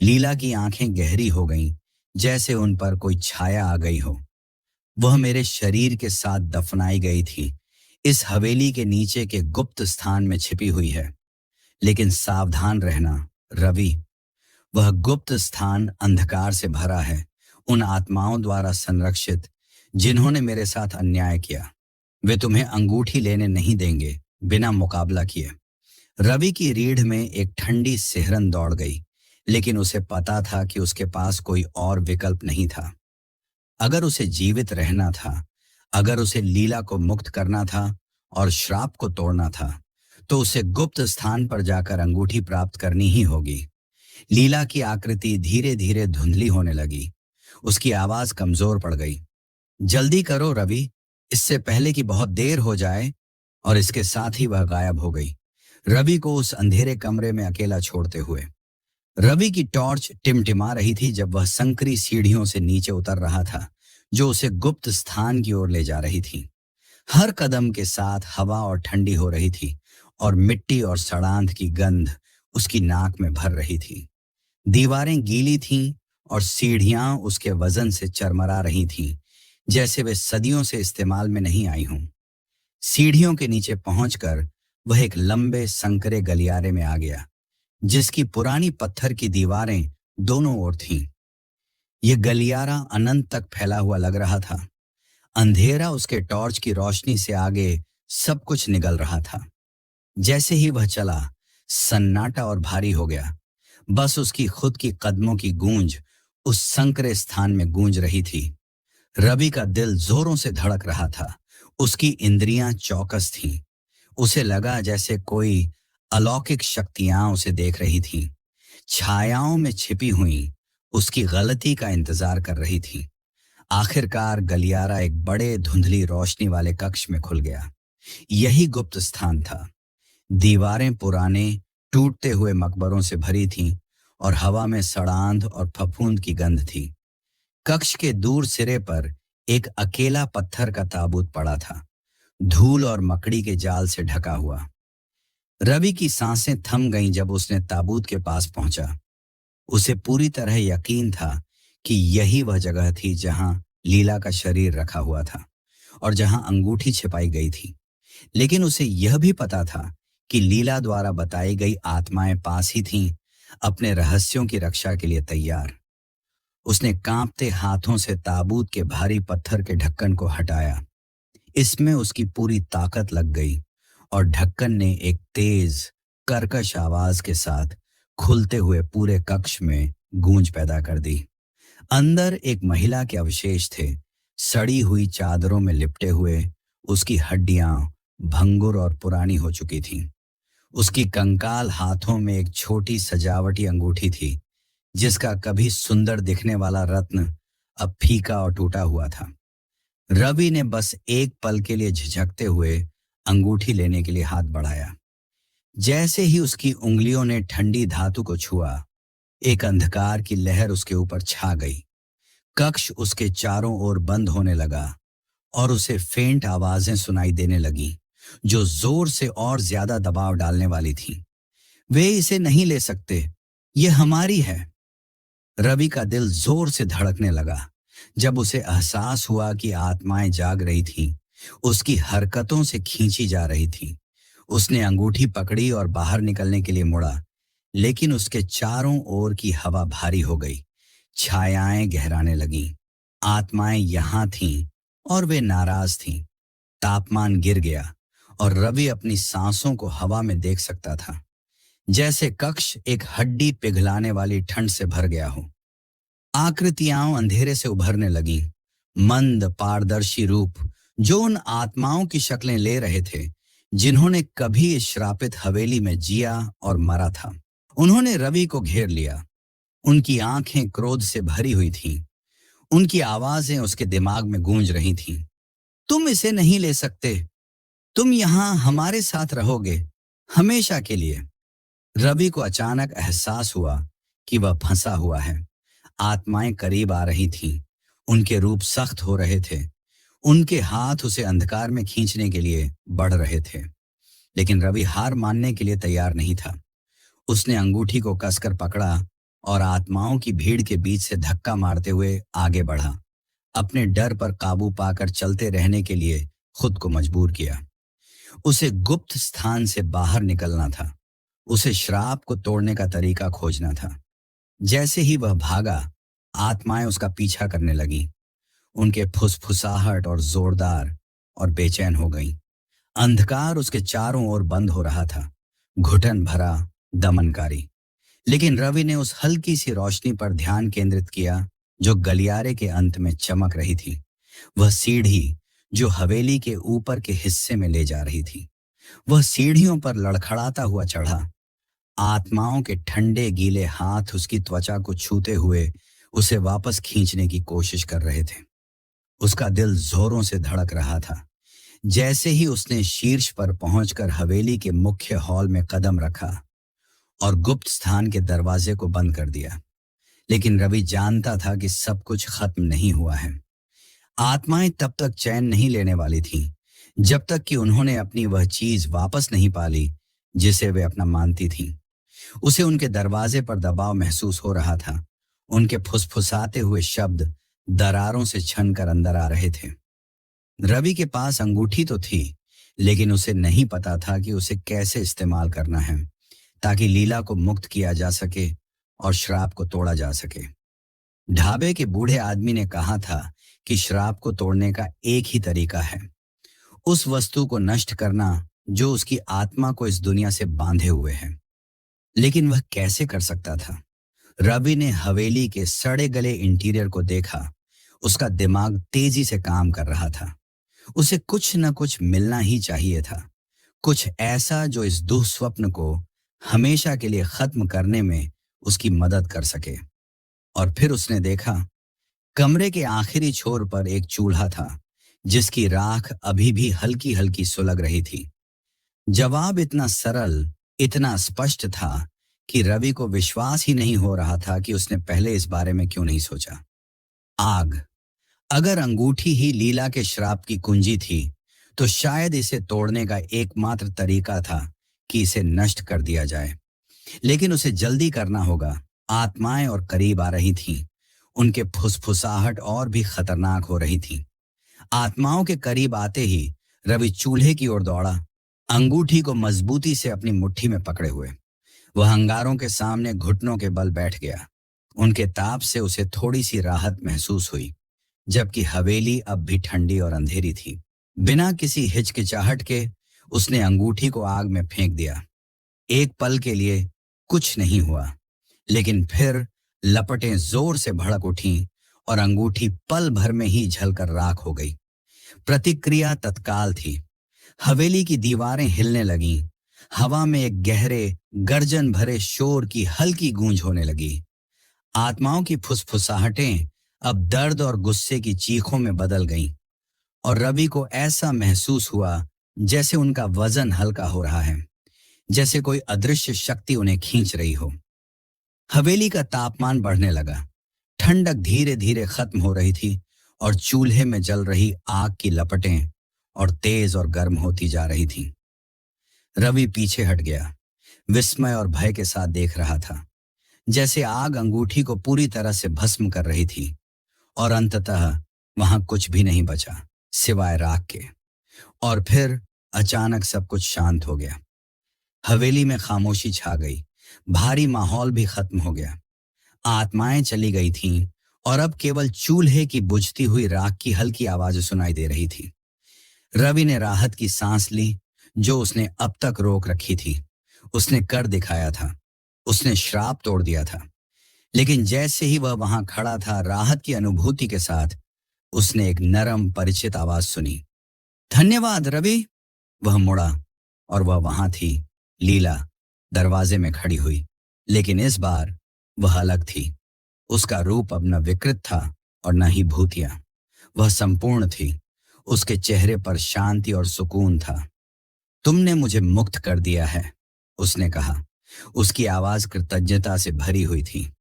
लीला की आंखें गहरी हो गईं, जैसे उन पर कोई छाया आ गई हो। वह मेरे शरीर के साथ दफनाई गई थी, इस हवेली के नीचे के गुप्त स्थान में छिपी हुई है। लेकिन सावधान रहना रवि, वह गुप्त स्थान अंधकार से भरा है, उन आत्माओं द्वारा संरक्षित जिन्होंने मेरे साथ अन्याय किया। वे तुम्हें अंगूठी लेने नहीं देंगे बिना मुकाबला किए। रवि की रीढ़ में एक ठंडी सिहरन दौड़ गई, लेकिन उसे पता था कि उसके पास कोई और विकल्प नहीं था। अगर उसे जीवित रहना था, अगर उसे लीला को मुक्त करना था और श्राप को तोड़ना था, तो उसे गुप्त स्थान पर जाकर अंगूठी प्राप्त करनी ही होगी। लीला की आकृति धीरे धीरे धुंधली होने लगी। उसकी आवाज कमजोर पड़ गई। जल्दी करो रवि, इससे पहले कि बहुत देर हो जाए। और इसके साथ ही वह गायब हो गई, रवि को उस अंधेरे कमरे में अकेला छोड़ते हुए। रवि की टॉर्च टिमटिमा रही थी जब वह संकरी सीढ़ियों से नीचे उतर रहा था, जो उसे गुप्त स्थान की ओर ले जा रही थी। हर कदम के साथ हवा और ठंडी हो रही थी और मिट्टी और सड़ांध की गंध उसकी नाक में भर रही थी। दीवारें गीली थीं और सीढ़ियां उसके वजन से चरमरा रही थीं, जैसे वे सदियों से इस्तेमाल में नहीं आई हों। सीढ़ियों के नीचे पहुंचकर वह एक लंबे संकरे गलियारे में आ गया, जिसकी पुरानी पत्थर की दीवारें दोनों ओर थीं। यह गलियारा अनंत तक फैला हुआ लग रहा था। अंधेरा उसके टॉर्च की रोशनी से आगे सब कुछ निगल रहा था। जैसे ही वह चला, सन्नाटा और भारी हो गया। बस उसकी खुद की कदमों की गूंज उस संकरे स्थान में गूंज रही थी। रवि का दिल जोरों से धड़क रहा था। उसकी इंद्रियां चौकस थीं। उसे लगा जैसे कोई अलौकिक शक्तियां उसे देख रही थीं, छायाओं में छिपी हुई, उसकी गलती का इंतजार कर रही थी। आखिरकार गलियारा एक बड़े धुंधली रोशनी वाले कक्ष में खुल गया। यही गुप्त स्थान था। दीवारें पुराने टूटते हुए मकबरों से भरी थीं और हवा में सड़ांध और फफूंद की गंध थी। कक्ष के दूर सिरे पर एक अकेला पत्थर का ताबूत पड़ा था, धूल और मकड़ी के जाल से ढका हुआ। रवि की सांसें थम गईं जब उसने ताबूत के पास पहुंचा। उसे पूरी तरह यकीन था कि यही वह जगह थी जहां लीला का शरीर रखा हुआ था और जहां अंगूठी छिपाई गई थी। लेकिन उसे यह भी पता था कि लीला द्वारा बताई गई आत्माएं पास ही थीं, अपने रहस्यों की रक्षा के लिए तैयार। उसने कांपते हाथों से ताबूत के भारी पत्थर के ढक्कन को हटाया। इसमें उसकी पूरी ताकत लग गई और ढक्कन ने एक तेज, कर्कश आवाज के साथ खुलते हुए पूरे कक्ष में गूंज पैदा कर दी। अंदर एक महिला के अवशेष थे, सड़ी हुई चादरों में लिपटे हुए। उसकी हड्डियां भंगुर और पुरानी हो चुकी थीं। उसकी कंकाल हाथों में एक छोटी सजावटी अंगूठी थी, जिसका कभी सुंदर दिखने वाला रत्न अब फीका और टूटा हुआ था। रवि ने बस एक पल के लिए झिझकते हुए अंगूठी लेने के लिए हाथ बढ़ाया। जैसे ही उसकी उंगलियों ने ठंडी धातु को छुआ, एक अंधकार की लहर उसके ऊपर छा गई। कक्ष उसके चारों ओर बंद होने लगा और उसे फेंट आवाजें सुनाई देने लगी, जो जोर से और ज्यादा दबाव डालने वाली थी। वे इसे नहीं ले सकते, ये हमारी है। रवि का दिल जोर से धड़कने लगा जब उसे एहसास हुआ कि आत्माएं जाग रही थीं, उसकी हरकतों से खींची जा रही थीं। उसने अंगूठी पकड़ी और बाहर निकलने के लिए मुड़ा, लेकिन उसके चारों ओर की हवा भारी हो गई। छायाएं गहराने लगीं। आत्माएं यहां थीं और वे नाराज थीं। तापमान गिर गया और रवि अपनी सांसों को हवा में देख सकता था, जैसे कक्ष एक हड्डी पिघलाने वाली ठंड से भर गया हो। आकृतियां अंधेरे से उभरने लगीं, मंद पारदर्शी रूप जो उन आत्माओं की शक्लें ले रहे थे जिन्होंने कभी इस श्रापित हवेली में जिया और मरा था। उन्होंने रवि को घेर लिया। उनकी आंखें क्रोध से भरी हुई थीं। उनकी आवाजें उसके दिमाग में गूंज रही थीं। तुम इसे नहीं ले सकते। तुम यहां हमारे साथ रहोगे, हमेशा के लिए। रवि को अचानक एहसास हुआ कि वह फंसा हुआ है। आत्माएं करीब आ रही थीं। उनके रूप सख्त हो रहे थे। उनके हाथ उसे अंधकार में खींचने के लिए बढ़ रहे थे, लेकिन रवि हार मानने के लिए तैयार नहीं था। उसने अंगूठी को कसकर पकड़ा और आत्माओं की भीड़ के बीच से धक्का मारते हुए आगे बढ़ा। अपने डर पर काबू पाकर चलते रहने के लिए खुद को मजबूर किया। उसे गुप्त स्थान से बाहर निकलना था। उसे श्राप को तोड़ने का तरीका खोजना था। जैसे ही वह भागा, आत्माएं उसका पीछा करने लगीं। उनके फुसफुसाहट और जोरदार और बेचैन हो गईं। अंधकार उसके चारों ओर बंद हो रहा था, घुटन भरा, दमनकारी। लेकिन रवि ने उस हल्की सी रोशनी पर ध्यान केंद्रित किया जो गलियारे के अंत में चमक रही थी। वह सीढ़ी जो हवेली के ऊपर के हिस्से में ले जा रही थी। वह सीढ़ियों पर लड़खड़ाता हुआ चढ़ा। आत्माओं के ठंडे गीले हाथ उसकी त्वचा को छूते हुए उसे वापस खींचने की कोशिश कर रहे थे। उसका दिल जोरों से धड़क रहा था। जैसे ही उसने शीर्ष पर पहुंचकर हवेली के मुख्य हॉल में कदम रखा और गुप्त स्थान के दरवाजे को बंद कर दिया, लेकिन रवि जानता था कि सब कुछ खत्म नहीं हुआ है। आत्माएं तब तक चैन नहीं लेने वाली थीं जब तक कि उन्होंने अपनी वह चीज वापस नहीं पाली जिसे वे अपना मानती थीं। उसे उनके दरवाजे पर दबाव महसूस हो रहा था। उनके फुसफुसाते हुए शब्द दरारों से छनकर अंदर आ रहे थे। रवि के पास अंगूठी तो थी, लेकिन उसे नहीं पता था कि उसे कैसे इस्तेमाल करना है ताकि लीला को मुक्त किया जा सके और श्राप को तोड़ा जा सके। ढाबे के बूढ़े आदमी ने कहा था कि श्राप को तोड़ने का एक ही तरीका है, उस वस्तु को नष्ट करना जो उसकी आत्मा को इस दुनिया से बांधे हुए है। लेकिन वह कैसे कर सकता था? रवि ने हवेली के सड़े गले इंटीरियर को देखा। उसका दिमाग तेजी से काम कर रहा था। उसे कुछ न कुछ मिलना ही चाहिए था, कुछ ऐसा जो इस दुःस्वप्न को हमेशा के लिए खत्म करने में उसकी मदद कर सके। और फिर उसने देखा, कमरे के आखिरी छोर पर एक चूल्हा था जिसकी राख अभी भी हल्की हल्की सुलग रही थी। जवाब इतना सरल, इतना स्पष्ट था कि रवि को विश्वास ही नहीं हो रहा था कि उसने पहले इस बारे में क्यों नहीं सोचा। आग। अगर अंगूठी ही लीला के श्राप की कुंजी थी, तो शायद इसे तोड़ने का एकमात्र तरीका था कि इसे नष्ट कर दिया जाए। लेकिन उसे जल्दी करना होगा। आत्माएं और करीब आ रही थीं। उनके फुसफुसाहट और भी खतरनाक हो रही थी। आत्माओं के करीब आते ही रवि चूल्हे की ओर दौड़ा, अंगूठी को मजबूती से अपनी मुट्ठी में पकड़े हुए। वह अंगारों के सामने घुटनों के बल बैठ गया। उनके ताप से उसे थोड़ी सी राहत महसूस हुई, जबकि हवेली अब भी ठंडी और अंधेरी थी। बिना किसी हिचकिचाहट के उसने अंगूठी को आग में फेंक दिया। एक पल के लिए कुछ नहीं हुआ, लेकिन फिर लपटें जोर से भड़क उठीं और अंगूठी पल भर में ही जलकर राख हो गई। प्रतिक्रिया तत्काल थी। हवेली की दीवारें हिलने लगीं। हवा में एक गहरे गर्जन भरे शोर की हल्की गूंज होने लगी। आत्माओं की फुसफुसाहटें अब दर्द और गुस्से की चीखों में बदल गईं और रवि को ऐसा महसूस हुआ जैसे उनका वजन हल्का हो रहा है, जैसे कोई अदृश्य शक्ति उन्हें खींच रही हो। हवेली का तापमान बढ़ने लगा। ठंडक धीरे धीरे खत्म हो रही थी और चूल्हे में जल रही आग की लपटें और तेज और गर्म होती जा रही थीं। रवि पीछे हट गया, विस्मय और भय के साथ देख रहा था, जैसे आग अंगूठी को पूरी तरह से भस्म कर रही थी और अंततः वहां कुछ भी नहीं बचा सिवाय राख के। और फिर अचानक सब कुछ शांत हो गया। हवेली में खामोशी छा गई, भारी माहौल भी खत्म हो गया। आत्माएं चली गई थीं और अब केवल चूल्हे की बुझती हुई राख की हल्की आवाज सुनाई दे रही थी। रवि ने राहत की सांस ली, जो उसने अब तक रोक रखी थी। उसने कर दिखाया था, उसने श्राप तोड़ दिया था। लेकिन जैसे ही वह वहां खड़ा था, राहत की अनुभूति के साथ उसने एक नरम परिचित आवाज सुनी। धन्यवाद रवि। वह मुड़ा और वह वहां थी, लीला, दरवाजे में खड़ी हुई। लेकिन इस बार वह अलग थी। उसका रूप अब न विकृत था और न ही भूतिया। वह संपूर्ण थी। उसके चेहरे पर शांति और सुकून था। तुमने मुझे मुक्त कर दिया है, उसने कहा। उसकी आवाज कृतज्ञता से भरी हुई थी।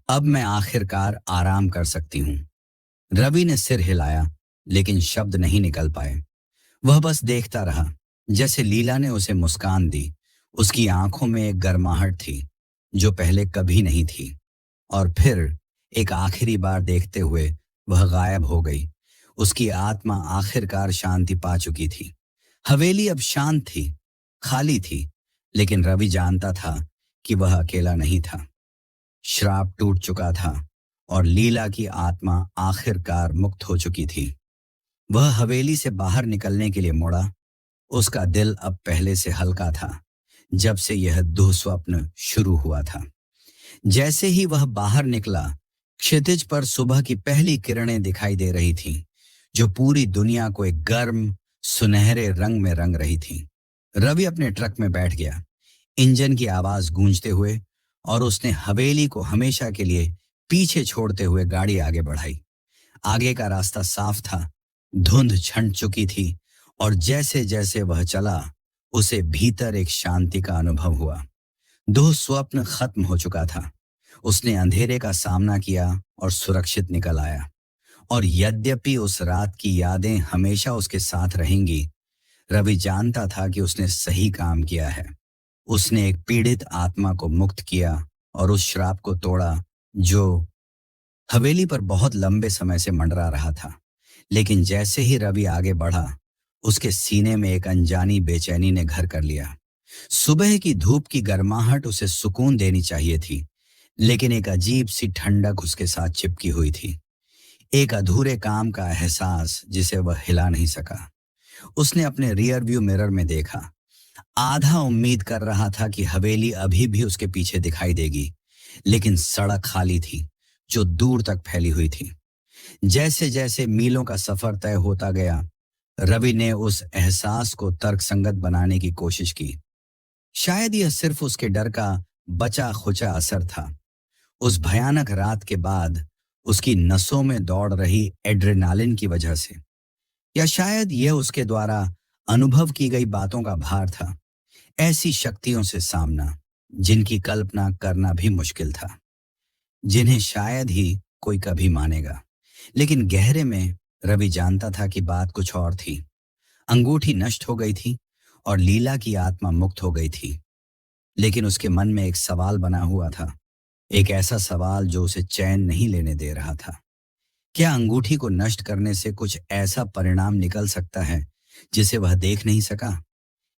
अब मैं आखिरकार आराम कर सकती हूँ। रवि ने सिर हिलाया, लेकिन शब्द नहीं निकल पाए। वह बस देखता रहा, जैसे लीला ने उसे मुस्कान दी। उसकी आंखों में एक गर्माहट थी जो पहले कभी नहीं थी। और फिर एक आखिरी बार देखते हुए वह गायब हो गई। उसकी आत्मा आखिरकार शांति पा चुकी थी। हवेली अब शांत थी, खाली थी, लेकिन रवि जानता था कि वह अकेला नहीं था। श्राप टूट चुका था और लीला की आत्मा आखिरकार मुक्त हो चुकी थी। वह हवेली से बाहर निकलने के लिए मुड़ा। उसका दिल अब पहले से हल्का था, जब से यह दुःस्वप्न शुरू हुआ था। जैसे ही वह बाहर निकला, क्षितिज पर सुबह की पहली किरणें दिखाई दे रही थीं, जो पूरी दुनिया को एक गर्म सुनहरे रंग में रंग रही थीं। रवि अपने ट्रक में बैठ गया, इंजन की आवाज गूंजते हुए, और उसने हवेली को हमेशा के लिए पीछे छोड़ते हुए गाड़ी आगे बढ़ाई। आगे का रास्ता साफ था, धुंध छंट चुकी थी, और जैसे जैसे वह चला, उसे भीतर एक शांति का अनुभव हुआ। दुःस्वप्न खत्म हो चुका था। उसने अंधेरे का सामना किया और सुरक्षित निकल आया। और यद्यपि उस रात की यादें हमेशा उसके साथ रहेंगी, रवि जानता था कि उसने सही काम किया है। उसने एक पीड़ित आत्मा को मुक्त किया और उस श्राप को तोड़ा जो हवेली पर बहुत लंबे समय से मंडरा रहा था। लेकिन जैसे ही रवि आगे बढ़ा, उसके सीने में एक अनजानी बेचैनी ने घर कर लिया। सुबह की धूप की गर्माहट उसे सुकून देनी चाहिए थी, लेकिन एक अजीब सी ठंडक उसके साथ चिपकी हुई थी। एक अधूरे काम का एहसास जिसे वह हिला नहीं सका। उसने अपने रियर व्यू मिरर में देखा। आधा उम्मीद कर रहा था कि हवेली अभी भी उसके पीछे दिखाई देगी, लेकिन सड़क खाली थी, जो दूर तक फैली हुई थी। जैसे जैसे मीलों का सफर तय होता गया, रवि ने उस एहसास को तर्कसंगत बनाने की कोशिश की। शायद यह सिर्फ उसके डर का बचा खुचा असर था, उस भयानक रात के बाद उसकी नसों में दौड़ रही एड्रेनालिन की वजह से। या शायद यह उसके द्वारा अनुभव की गई बातों का भार था, ऐसी शक्तियों से सामना जिनकी कल्पना करना भी मुश्किल था, जिन्हें शायद ही कोई कभी मानेगा। लेकिन गहरे में रवि जानता था कि बात कुछ और थी। अंगूठी नष्ट हो गई थी और लीला की आत्मा मुक्त हो गई थी, लेकिन उसके मन में एक सवाल बना हुआ था, एक ऐसा सवाल जो उसे चैन नहीं लेने दे रहा था। क्या अंगूठी को नष्ट करने से कुछ ऐसा परिणाम निकल सकता है जिसे वह देख नहीं सका?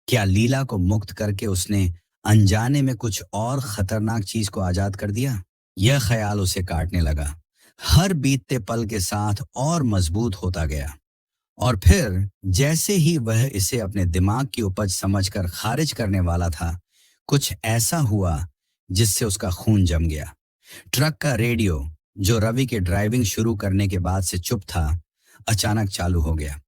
क्या लीला को मुक्त करके उसने अनजाने में कुछ और खतरनाक चीज को आजाद कर दिया? यह ख्याल उसे काटने लगा, हर बीतते पल के साथ और मजबूत होता गया। और फिर जैसे ही वह इसे अपने दिमाग की उपज समझकर खारिज करने वाला था, कुछ ऐसा हुआ जिससे उसका खून जम गया। ट्रक का रेडियो, जो रवि के ड्राइविंग शुरू करने के बाद से चुप था, अचानक चालू हो गया।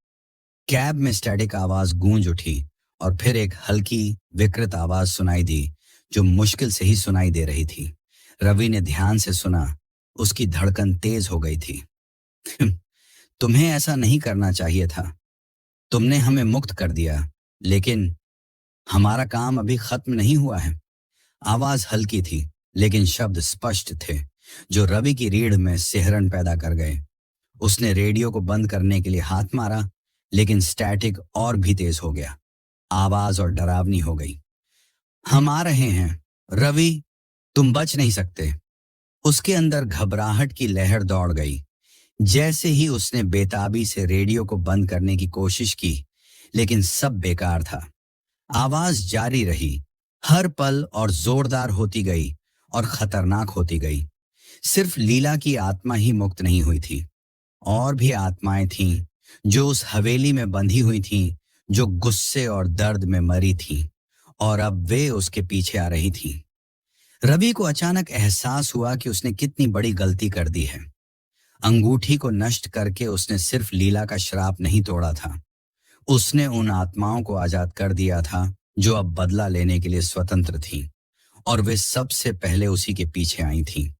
कैब में स्टैटिक आवाज गूंज उठी और फिर एक हल्की विकृत आवाज सुनाई दी जो मुश्किल से ही सुनाई दे रही थी। रवि ने ध्यान से सुना। उसकी धड़कन तेज हो गई थी। तुम्हें ऐसा नहीं करना चाहिए था। तुमने हमें मुक्त कर दिया, लेकिन हमारा काम अभी खत्म नहीं हुआ है। आवाज हल्की थी, लेकिन शब्द स्पष्ट थे, जो रवि की रीढ़ में सिहरन पैदा कर गए। उसने रेडियो को बंद करने के लिए हाथ मारा, लेकिन स्टैटिक और भी तेज हो गया। आवाज और डरावनी हो गई। हम आ रहे हैं रवि, तुम बच नहीं सकते। उसके अंदर घबराहट की लहर दौड़ गई। जैसे ही उसने बेताबी से रेडियो को बंद करने की कोशिश की, लेकिन सब बेकार था। आवाज जारी रही, हर पल और जोरदार होती गई और खतरनाक होती गई। सिर्फ लीला की आत्मा ही मुक्त नहीं हुई थी, और भी आत्माएं थीं जो उस हवेली में बंधी हुई थीं, जो गुस्से और दर्द में मरी थीं, और अब वे उसके पीछे आ रही थीं। रवि को अचानक एहसास हुआ कि उसने कितनी बड़ी गलती कर दी है। अंगूठी को नष्ट करके उसने सिर्फ लीला का श्राप नहीं तोड़ा था, उसने उन आत्माओं को आजाद कर दिया था जो अब बदला लेने के लिए स्वतंत्र थीं, और वे सबसे पहले उसी के पीछे आई थीं।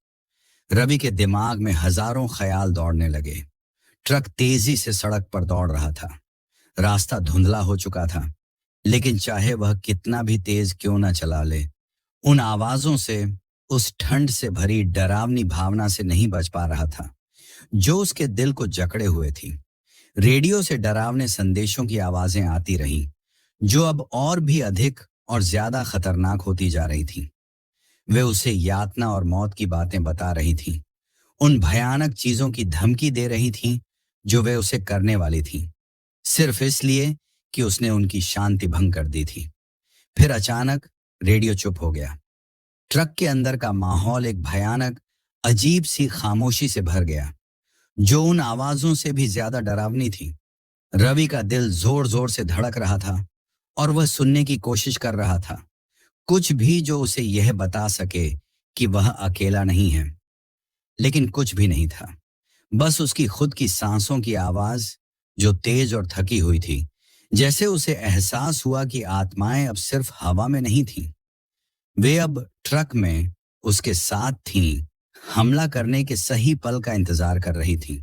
रवि के दिमाग में हजारों ख्याल दौड़ने लगे। ट्रक तेजी से सड़क पर दौड़ रहा था। रास्ता धुंधला हो चुका था, लेकिन चाहे वह कितना भी तेज क्यों न चला ले, उन आवाजों से, उस ठंड से भरी डरावनी भावना से नहीं बच पा रहा था जो उसके दिल को जकड़े हुए थी। रेडियो से डरावने संदेशों की आवाजें आती रहीं, जो अब और भी अधिक और ज्यादा खतरनाक होती जा रही थीं। वे उसे यातना और मौत की बातें बता रही थीं, उन भयानक चीजों की धमकी दे रही थीं जो वे उसे करने वाली थीं, सिर्फ इसलिए कि उसने उनकी शांति भंग कर दी थी। फिर अचानक रेडियो चुप हो गया। ट्रक के अंदर का माहौल एक भयानक, अजीब सी खामोशी से भर गया, जो उन आवाजों से भी ज्यादा डरावनी थी। रवि का दिल जोर जोर से धड़क रहा था, और वह सुनने की कोशिश कर रहा था, कुछ भी जो उसे यह बता सके कि वह अकेला नहीं है। लेकिन कुछ भी नहीं था, बस उसकी खुद की सांसों की आवाज, जो तेज और थकी हुई थी। जैसे उसे एहसास हुआ कि आत्माएं अब सिर्फ हवा में नहीं थीं, वे अब ट्रक में उसके साथ थीं, हमला करने के सही पल का इंतजार कर रही थीं।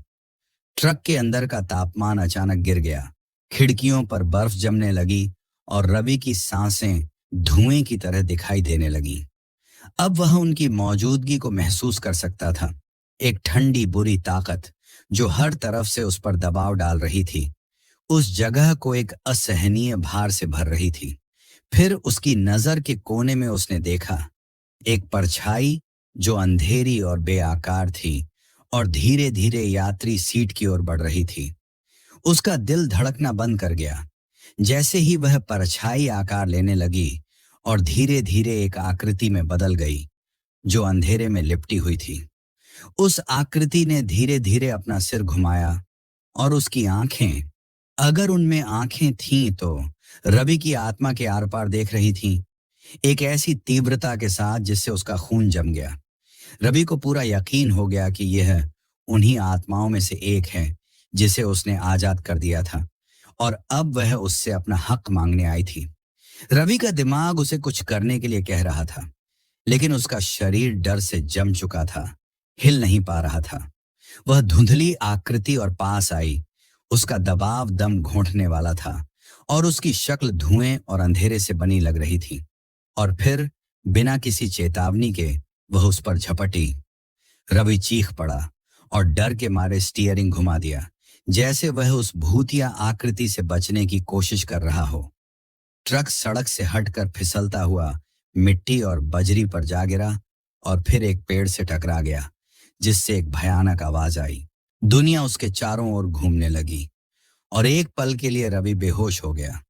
ट्रक के अंदर का तापमान अचानक गिर गया, खिड़कियों पर बर्फ जमने लगी, और रवि की सांसें धुएं की तरह दिखाई देने लगीं। अब वह उनकी मौजूदगी को महसूस कर सकता था, एक ठंडी बुरी ताकत जो हर तरफ से उस पर दबाव डाल रही थी, उस जगह को एक असहनीय भार से भर रही थी। फिर उसकी नजर के कोने में उसने देखा एक परछाई जो अंधेरी और बेआकार थी, और धीरे धीरे यात्री सीट की ओर बढ़ रही थी। उसका दिल धड़कना बंद कर गया। जैसे ही वह परछाई आकार लेने लगी और धीरे धीरे एक आकृति में बदल गई जो अंधेरे में लिपटी हुई थी, उस आकृति ने धीरे धीरे अपना सिर घुमाया, और उसकी आंखें, अगर उनमें आंखें थीं तो रवि की आत्मा के आर पार देख रही थीं, एक ऐसी तीव्रता के साथ जिससे उसका खून जम गया। रवि को पूरा यकीन हो गया कि यह उन्हीं आत्माओं में से एक है जिसे उसने आजाद कर दिया था, और अब वह उससे अपना हक मांगने आई थी। रवि का दिमाग उसे कुछ करने के लिए कह रहा था, लेकिन उसका शरीर डर से जम चुका था, हिल नहीं पा रहा था। वह धुंधली आकृति और पास आई। उसका दबाव दम घोंटने वाला था, और उसकी शक्ल धुएं और अंधेरे से बनी लग रही थी। और फिर बिना किसी चेतावनी के वह उस पर झपटी। रवि चीख पड़ा और डर के मारे स्टीयरिंग घुमा दिया, जैसे वह उस भूतिया आकृति से बचने की कोशिश कर रहा हो। ट्रक सड़क से हटकर फिसलता हुआ मिट्टी और बजरी पर जा गिरा, और फिर एक पेड़ से टकरा गया, जिससे एक भयानक आवाज आई। दुनिया उसके चारों ओर घूमने लगी, और एक पल के लिए रवि बेहोश हो गया।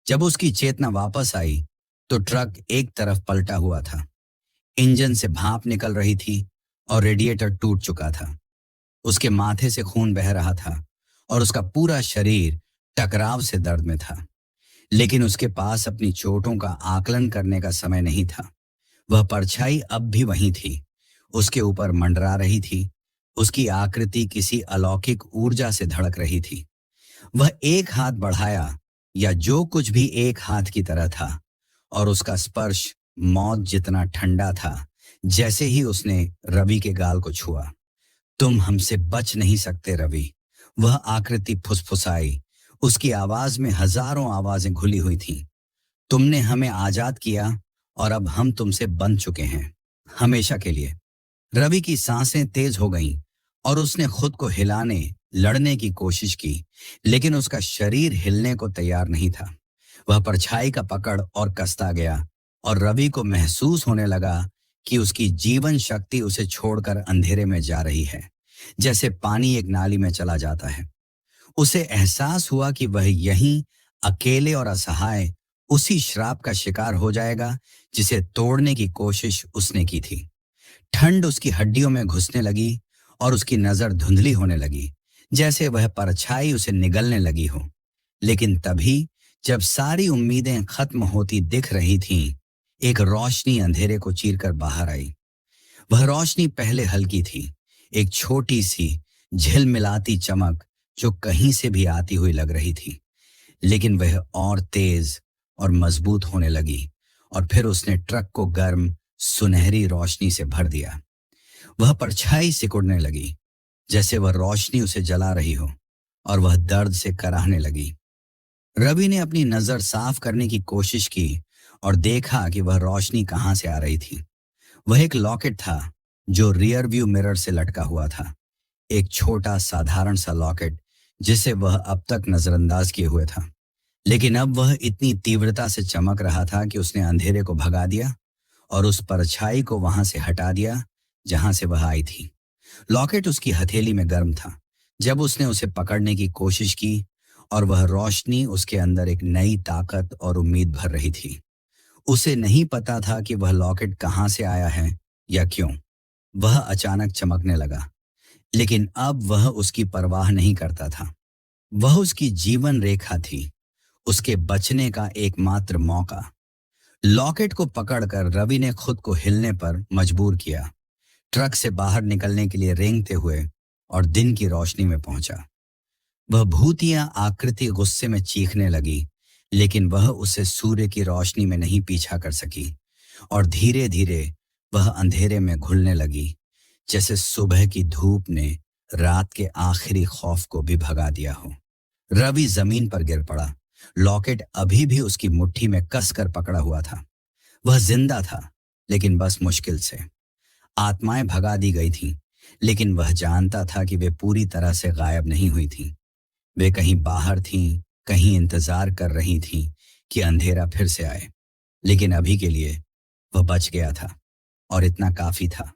जब उसकी चेतना वापस आई तो ट्रक एक तरफ पलटा हुआ था। इंजन से भाप निकल रही थी, और रेडिएटर टूट चुका था। उसके माथे से खून बह रहा था, और उसका पूरा शरीर टकराव से दर्द में था। लेकिन उसके पास अपनी चोटों का आकलन करने का समय नहीं था। वह परछाई अब भी वहीं थी, उसके ऊपर मंडरा रही थी। उसकी आकृति किसी अलौकिक ऊर्जा से धड़क रही थी। वह एक हाथ बढ़ाया, या जो कुछ भी एक हाथ की तरह था, और उसका स्पर्श मौत जितना ठंडा था जैसे ही उसने रवि के गाल को छुआ। तुम हमसे बच नहीं सकते रवि, वह आकृति फुसफुसाई। उसकी आवाज में हजारों आवाजें घुली हुई थीं। तुमने हमें आजाद किया और अब हम तुमसे बंध चुके हैं, हमेशा के लिए। रवि की सांसें तेज हो गईं और उसने खुद को हिलाने, लड़ने की कोशिश की, लेकिन उसका शरीर हिलने को तैयार नहीं था। वह परछाई का पकड़ और कसता गया, और रवि को महसूस होने लगा कि उसकी जीवन शक्ति उसे छोड़कर अंधेरे में जा रही है, जैसे पानी एक नाली में चला जाता है। उसे एहसास हुआ कि वह यहीं अकेले और असहाय उसी श्राप का शिकार हो जाएगा जिसे तोड़ने की कोशिश उसने की थी। ठंड उसकी हड्डियों में घुसने लगी और उसकी नजर धुंधली होने लगी, जैसे वह परछाई उसे निगलने लगी हो। लेकिन तभी, जब सारी उम्मीदें खत्म होती दिख रही थीं, एक रोशनी अंधेरे को चीरकर बाहर आई। वह रोशनी पहले हल्की थी, एक छोटी सी झिलमिलाती चमक जो कहीं से भी आती हुई लग रही थी, लेकिन वह और तेज और मजबूत होने लगी, और फिर उसने ट्रक को गर्म सुनहरी रोशनी से भर दिया। वह परछाई सिकुड़ने लगी, जैसे वह रोशनी उसे जला रही हो, और वह दर्द से कराहने लगी। रवि ने अपनी नजर साफ करने की कोशिश की और देखा कि वह रोशनी कहाँ से आ रही थी। वह एक लॉकेट था जो रियर व्यू मिरर से लटका हुआ था, एक छोटा साधारण सा लॉकेट जिसे वह अब तक नजरअंदाज किए हुए था। लेकिन अब वह इतनी तीव्रता से चमक रहा था कि उसने अंधेरे को भगा दिया और उस परछाई को वहां से हटा दिया जहां से वह आई थी। लॉकेट उसकी हथेली में गर्म था जब उसने उसे पकड़ने की कोशिश की, और वह रोशनी उसके अंदर एक नई ताकत और उम्मीद भर रही थी। उसे नहीं पता था कि वह लॉकेट कहाँ से आया है या क्यों। वह अचानक चमकने लगा, लेकिन अब वह उसकी परवाह नहीं करता था। वह उसकी जीवन रेखा थी, उसके बचने का एकमात्र मौका। लॉकेट को पकड़कर रवि ने खुद को हिलने पर मजबूर किया, ट्रक से बाहर निकलने के लिए रेंगते हुए, और दिन की रोशनी में पहुंचा। वह भूतिया आकृति गुस्से में चीखने लगी, लेकिन वह उसे सूर्य की रोशनी में नहीं पीछा कर सकी, और धीरे धीरे वह अंधेरे में घुलने लगी, जैसे सुबह की धूप ने रात के आखिरी खौफ को भी भगा दिया हो। रवि जमीन पर गिर पड़ा, लॉकेट अभी भी उसकी मुट्ठी में कसकर पकड़ा हुआ था। वह जिंदा था, लेकिन बस मुश्किल से। आत्माएं भगा दी गई थीं, लेकिन वह जानता था कि वे पूरी तरह से गायब नहीं हुई थीं। वे कहीं बाहर थीं, कहीं इंतजार कर रही थीं कि अंधेरा फिर से आए। लेकिन अभी के लिए वह बच गया था, और इतना काफी था।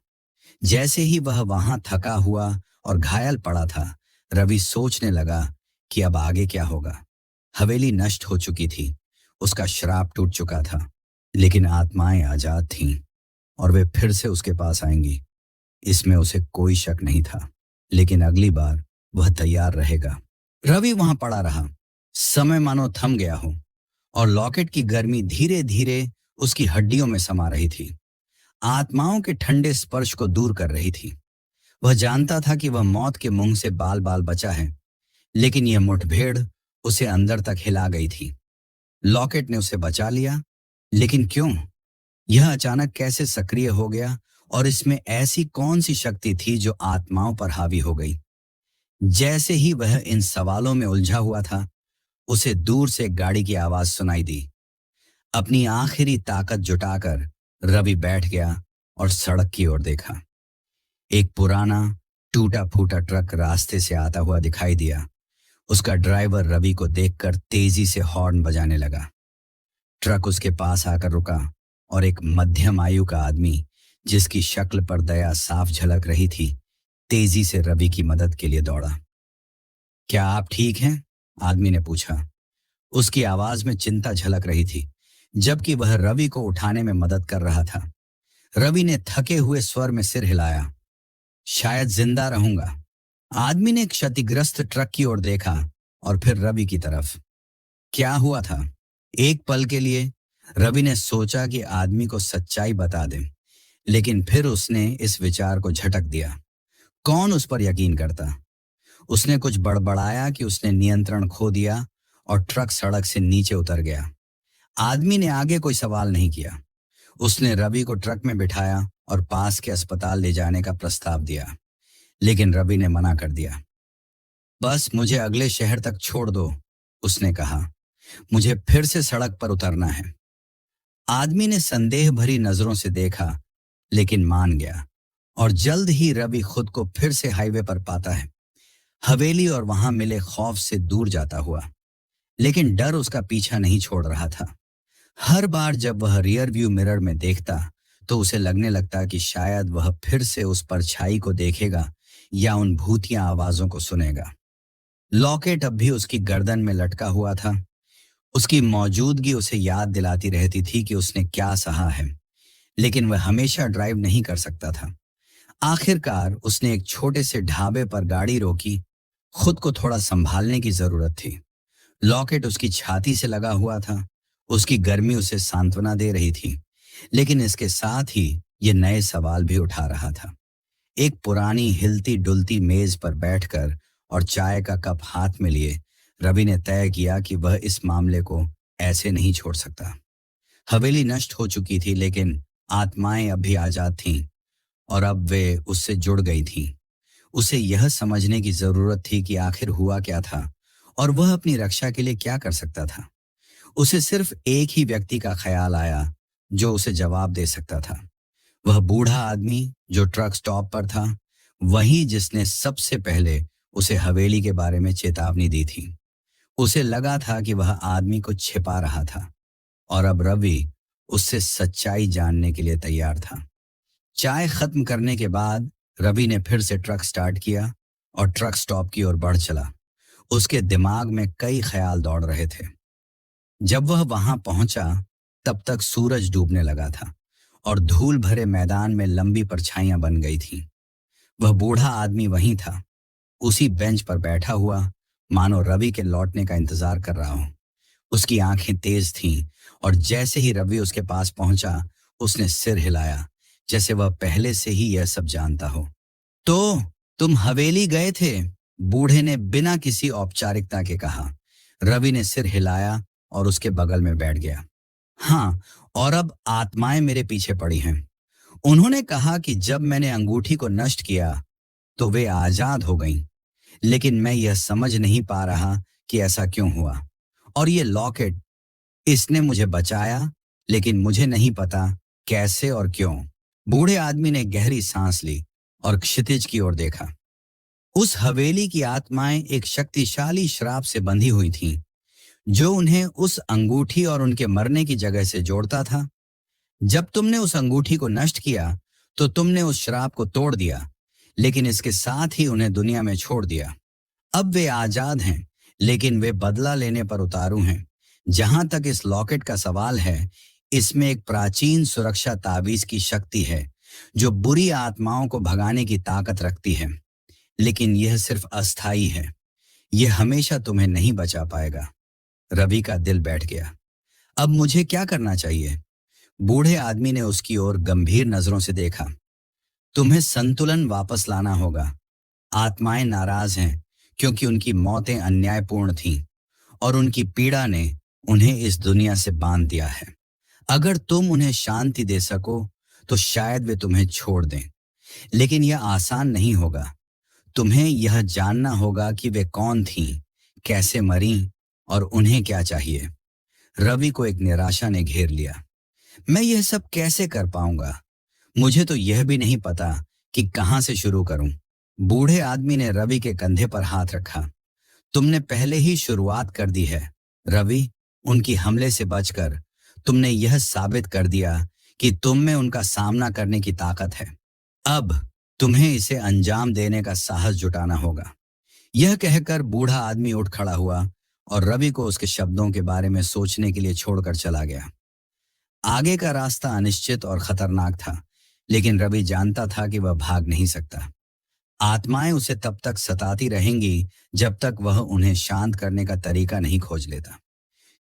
जैसे ही वह वहां थका हुआ और घायल पड़ा था, रवि सोचने लगा कि अब आगे क्या होगा। हवेली नष्ट हो चुकी थी, उसका श्राप टूट चुका था, लेकिन आत्माएं आजाद थीं, और वे फिर से उसके पास आएंगी, इसमें उसे कोई शक नहीं था। लेकिन अगली बार वह तैयार रहेगा। रवि वहां पड़ा रहा, समय मानो थम गया हो, और लॉकेट की गर्मी धीरे धीरे उसकी हड्डियों में समा रही थी, आत्माओं के ठंडे स्पर्श को दूर कर रही थी। वह जानता था कि वह मौत के मुंह से बाल बाल बचा है, लेकिन यह मुठभेड़ उसे अंदर तक हिला गई थी। लॉकेट ने उसे बचा लिया, लेकिन क्यों? यह अचानक कैसे सक्रिय हो गया, और इसमें ऐसी कौन सी शक्ति थी जो आत्माओं पर हावी हो गई? जैसे ही वह इन सवालों में उलझा हुआ था, उसे दूर से एक गाड़ी की आवाज सुनाई दी। अपनी आखिरी ताकत जुटाकर रवि बैठ गया और सड़क की ओर देखा। एक पुराना टूटा फूटा ट्रक रास्ते से आता हुआ दिखाई दिया। उसका ड्राइवर रवि को देखकर तेजी से हॉर्न बजाने लगा। ट्रक उसके पास आकर रुका, और एक मध्यम आयु का आदमी, जिसकी शक्ल पर दया साफ झलक रही थी, तेजी से रवि की मदद के लिए दौड़ा। क्या आप ठीक हैं? आदमी ने पूछा। उसकी आवाज में चिंता झलक रही थी, जबकि वह रवि को उठाने में मदद कर रहा था। रवि ने थके हुए स्वर में सिर हिलाया। शायद जिंदा रहूंगा। आदमी ने क्षतिग्रस्त ट्रक की ओर देखा और फिर रवि की तरफ। क्या हुआ था? एक पल के लिए रवि ने सोचा कि आदमी को सच्चाई बता दे, लेकिन फिर उसने इस विचार को झटक दिया। कौन उस पर यकीन करता? उसने कुछ बड़बड़ाया कि उसने नियंत्रण खो दिया, और ट्रक सड़क से नीचे उतर गया। आदमी ने आगे कोई सवाल नहीं किया। उसने रवि को ट्रक में बिठाया और पास के अस्पताल ले जाने का प्रस्ताव दिया, लेकिन रवि ने मना कर दिया। बस मुझे अगले शहर तक छोड़ दो, उसने कहा। मुझे फिर से सड़क पर उतरना है। आदमी ने संदेह भरी नजरों से देखा, लेकिन मान गया। और जल्द ही रवि खुद को फिर से हाईवे पर पाता है, हवेली और वहां मिले खौफ से दूर जाता हुआ। लेकिन डर उसका पीछा नहीं छोड़ रहा था। हर बार जब वह रियर व्यू मिरर में देखता तो उसे लगने लगता कि शायद वह फिर से उस परछाई को देखेगा या उन भूतिया आवाजों को सुनेगा। लॉकेट अब भी उसकी गर्दन में लटका हुआ था। उसकी मौजूदगी उसे याद दिलाती रहती थी कि उसने क्या सहा है, लेकिन वह हमेशा ड्राइव नहीं कर सकता था। आखिरकार उसने एक छोटे से ढाबे पर गाड़ी रोकी। खुद को थोड़ा संभालने की जरूरत थी। लॉकेट उसकी छाती से लगा हुआ था। उसकी गर्मी उसे सांत्वना दे रही थी, लेकिन इसके साथ ही ये नए सवाल भी उठा रहा था। एक पुरानी हिलती डुलती मेज पर बैठकर और चाय का कप हाथ में लिए रवि ने तय किया कि वह इस मामले को ऐसे नहीं छोड़ सकता। हवेली नष्ट हो चुकी थी, लेकिन आत्माएं अब भी आजाद थीं और अब वे उससे जुड़ गई थीं। उसे यह समझने की जरूरत थी कि आखिर हुआ क्या था और वह अपनी रक्षा के लिए क्या कर सकता था। उसे सिर्फ एक ही व्यक्ति का ख्याल आया जो उसे जवाब दे सकता था। वह बूढ़ा आदमी जो ट्रक स्टॉप पर था, वही जिसने सबसे पहले उसे हवेली के बारे में चेतावनी दी थी। उसे लगा था कि वह आदमी को छिपा रहा था और अब रवि उससे सच्चाई जानने के लिए तैयार था। चाय खत्म करने के बाद रवि ने फिर से ट्रक स्टार्ट किया और ट्रक स्टॉप की ओर बढ़ चला। उसके दिमाग में कई ख्याल दौड़ रहे थे। जब वह वहां पहुंचा तब तक सूरज डूबने लगा था और धूल भरे मैदान में लंबी परछाइयां बन गई थीं। वह बूढ़ा आदमी वहीं था, उसी बेंच पर बैठा हुआ, मानो रवि के लौटने का इंतजार कर रहा हो। उसकी आंखें तेज थीं और जैसे ही रवि उसके पास पहुंचा उसने सिर हिलाया, जैसे वह पहले से ही यह सब जानता हो। तो तुम हवेली गए थे? बूढ़े ने बिना किसी औपचारिकता के कहा। रवि ने सिर हिलाया और उसके बगल में बैठ गया। हाँ, और अब आत्माएं मेरे पीछे पड़ी हैं। उन्होंने कहा कि जब मैंने अंगूठी को नष्ट किया तो वे आजाद हो गईं, लेकिन मैं यह समझ नहीं पा रहा कि ऐसा क्यों हुआ। और ये लॉकेट, इसने मुझे बचाया, लेकिन मुझे नहीं पता कैसे और क्यों। बूढ़े आदमी ने गहरी सांस ली और क्षितिज की ओर देखा। उस हवेली की आत्माएं एक शक्तिशाली श्राप से बंधी हुई थीं, जो उन्हें उस अंगूठी और उनके मरने की जगह से जोड़ता था। जब तुमने उस अंगूठी को नष्ट किया तो तुमने उस श्राप को तोड़ दिया, लेकिन इसके साथ ही उन्हें दुनिया में छोड़ दिया। अब वे आजाद हैं, लेकिन वे बदला लेने पर उतारू हैं। जहां तक इस लॉकेट का सवाल है, इसमें एक प्राचीन सुरक्षा ताबीज की शक्ति है जो बुरी आत्माओं को भगाने की ताकत रखती है, लेकिन यह सिर्फ अस्थाई है। यह हमेशा तुम्हें नहीं बचा पाएगा। रवि का दिल बैठ गया। अब मुझे क्या करना चाहिए? बूढ़े आदमी ने उसकी ओर गंभीर नजरों से देखा। तुम्हें संतुलन वापस लाना होगा। आत्माएं नाराज हैं क्योंकि उनकी मौतें अन्यायपूर्ण थीं और उनकी पीड़ा ने उन्हें इस दुनिया से बांध दिया है। अगर तुम उन्हें शांति दे सको तो शायद वे तुम्हें छोड़ दें, लेकिन यह आसान नहीं होगा। तुम्हें यह जानना होगा कि वे कौन थीं, कैसे मरीं और उन्हें क्या चाहिए। रवि को एक निराशा ने घेर लिया। मैं यह सब कैसे कर पाऊंगा? मुझे तो यह भी नहीं पता कि कहां से शुरू करूं। बूढ़े आदमी ने रवि के कंधे पर हाथ रखा। तुमने पहले ही शुरुआत कर दी है रवि। उनकी हमले से बचकर तुमने यह साबित कर दिया कि तुम में उनका सामना करने की ताकत है। अब तुम्हें इसे अंजाम देने का साहस जुटाना होगा। यह कहकर बूढ़ा आदमी उठ खड़ा हुआ और रवि को उसके शब्दों के बारे में सोचने के लिए छोड़कर चला गया। आगे का रास्ता अनिश्चित और खतरनाक था, लेकिन रवि जानता था कि वह भाग नहीं सकता। आत्माएं उसे तब तक सताती रहेंगी जब तक वह उन्हें शांत करने का तरीका नहीं खोज लेता।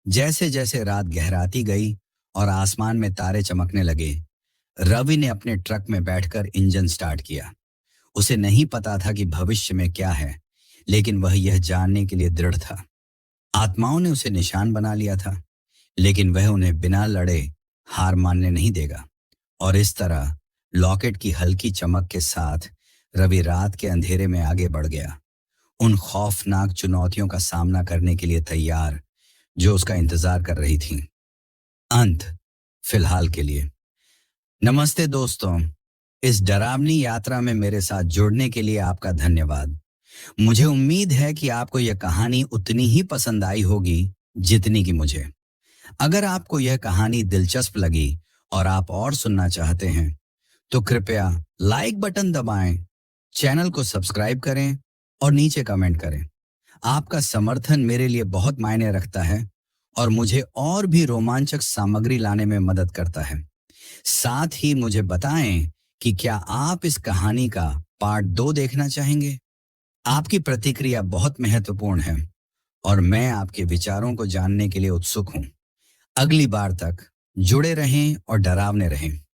जैसे जैसे रात गहराती गई और आसमान में तारे चमकने लगे, रवि ने अपने ट्रक में बैठकर इंजन स्टार्ट किया। उसे नहीं पता था कि भविष्य में क्या है, लेकिन वह यह जानने के लिए दृढ़ था। आत्माओं ने उसे निशान बना लिया था, लेकिन वह उन्हें बिना लड़े हार मानने नहीं देगा। और इस तरह लॉकेट की हल्की चमक के साथ रवि रात के अंधेरे में आगे बढ़ गया, उन खौफनाक चुनौतियों का सामना करने के लिए तैयार जो उसका इंतजार कर रही थीं। अंत फिलहाल के लिए। नमस्ते दोस्तों, इस डरावनी यात्रा में मेरे साथ जुड़ने के लिए आपका धन्यवाद। मुझे उम्मीद है कि आपको यह कहानी उतनी ही पसंद आई होगी जितनी कि मुझे। अगर आपको यह कहानी दिलचस्प लगी और आप और सुनना चाहते हैं, तो कृपया लाइक बटन दबाएं, चैनल को सब्सक्राइब करें और नीचे कमेंट करें। आपका समर्थन मेरे लिए बहुत मायने रखता है और मुझे और भी रोमांचक सामग्री लाने में मदद करता है। साथ ही मुझे बताएं कि क्या आप इस कहानी का पार्ट 2 देखना चाहेंगे? आपकी प्रतिक्रिया बहुत महत्वपूर्ण है और मैं आपके विचारों को जानने के लिए उत्सुक हूं। अगली बार तक जुड़े रहें और डरावने रहें।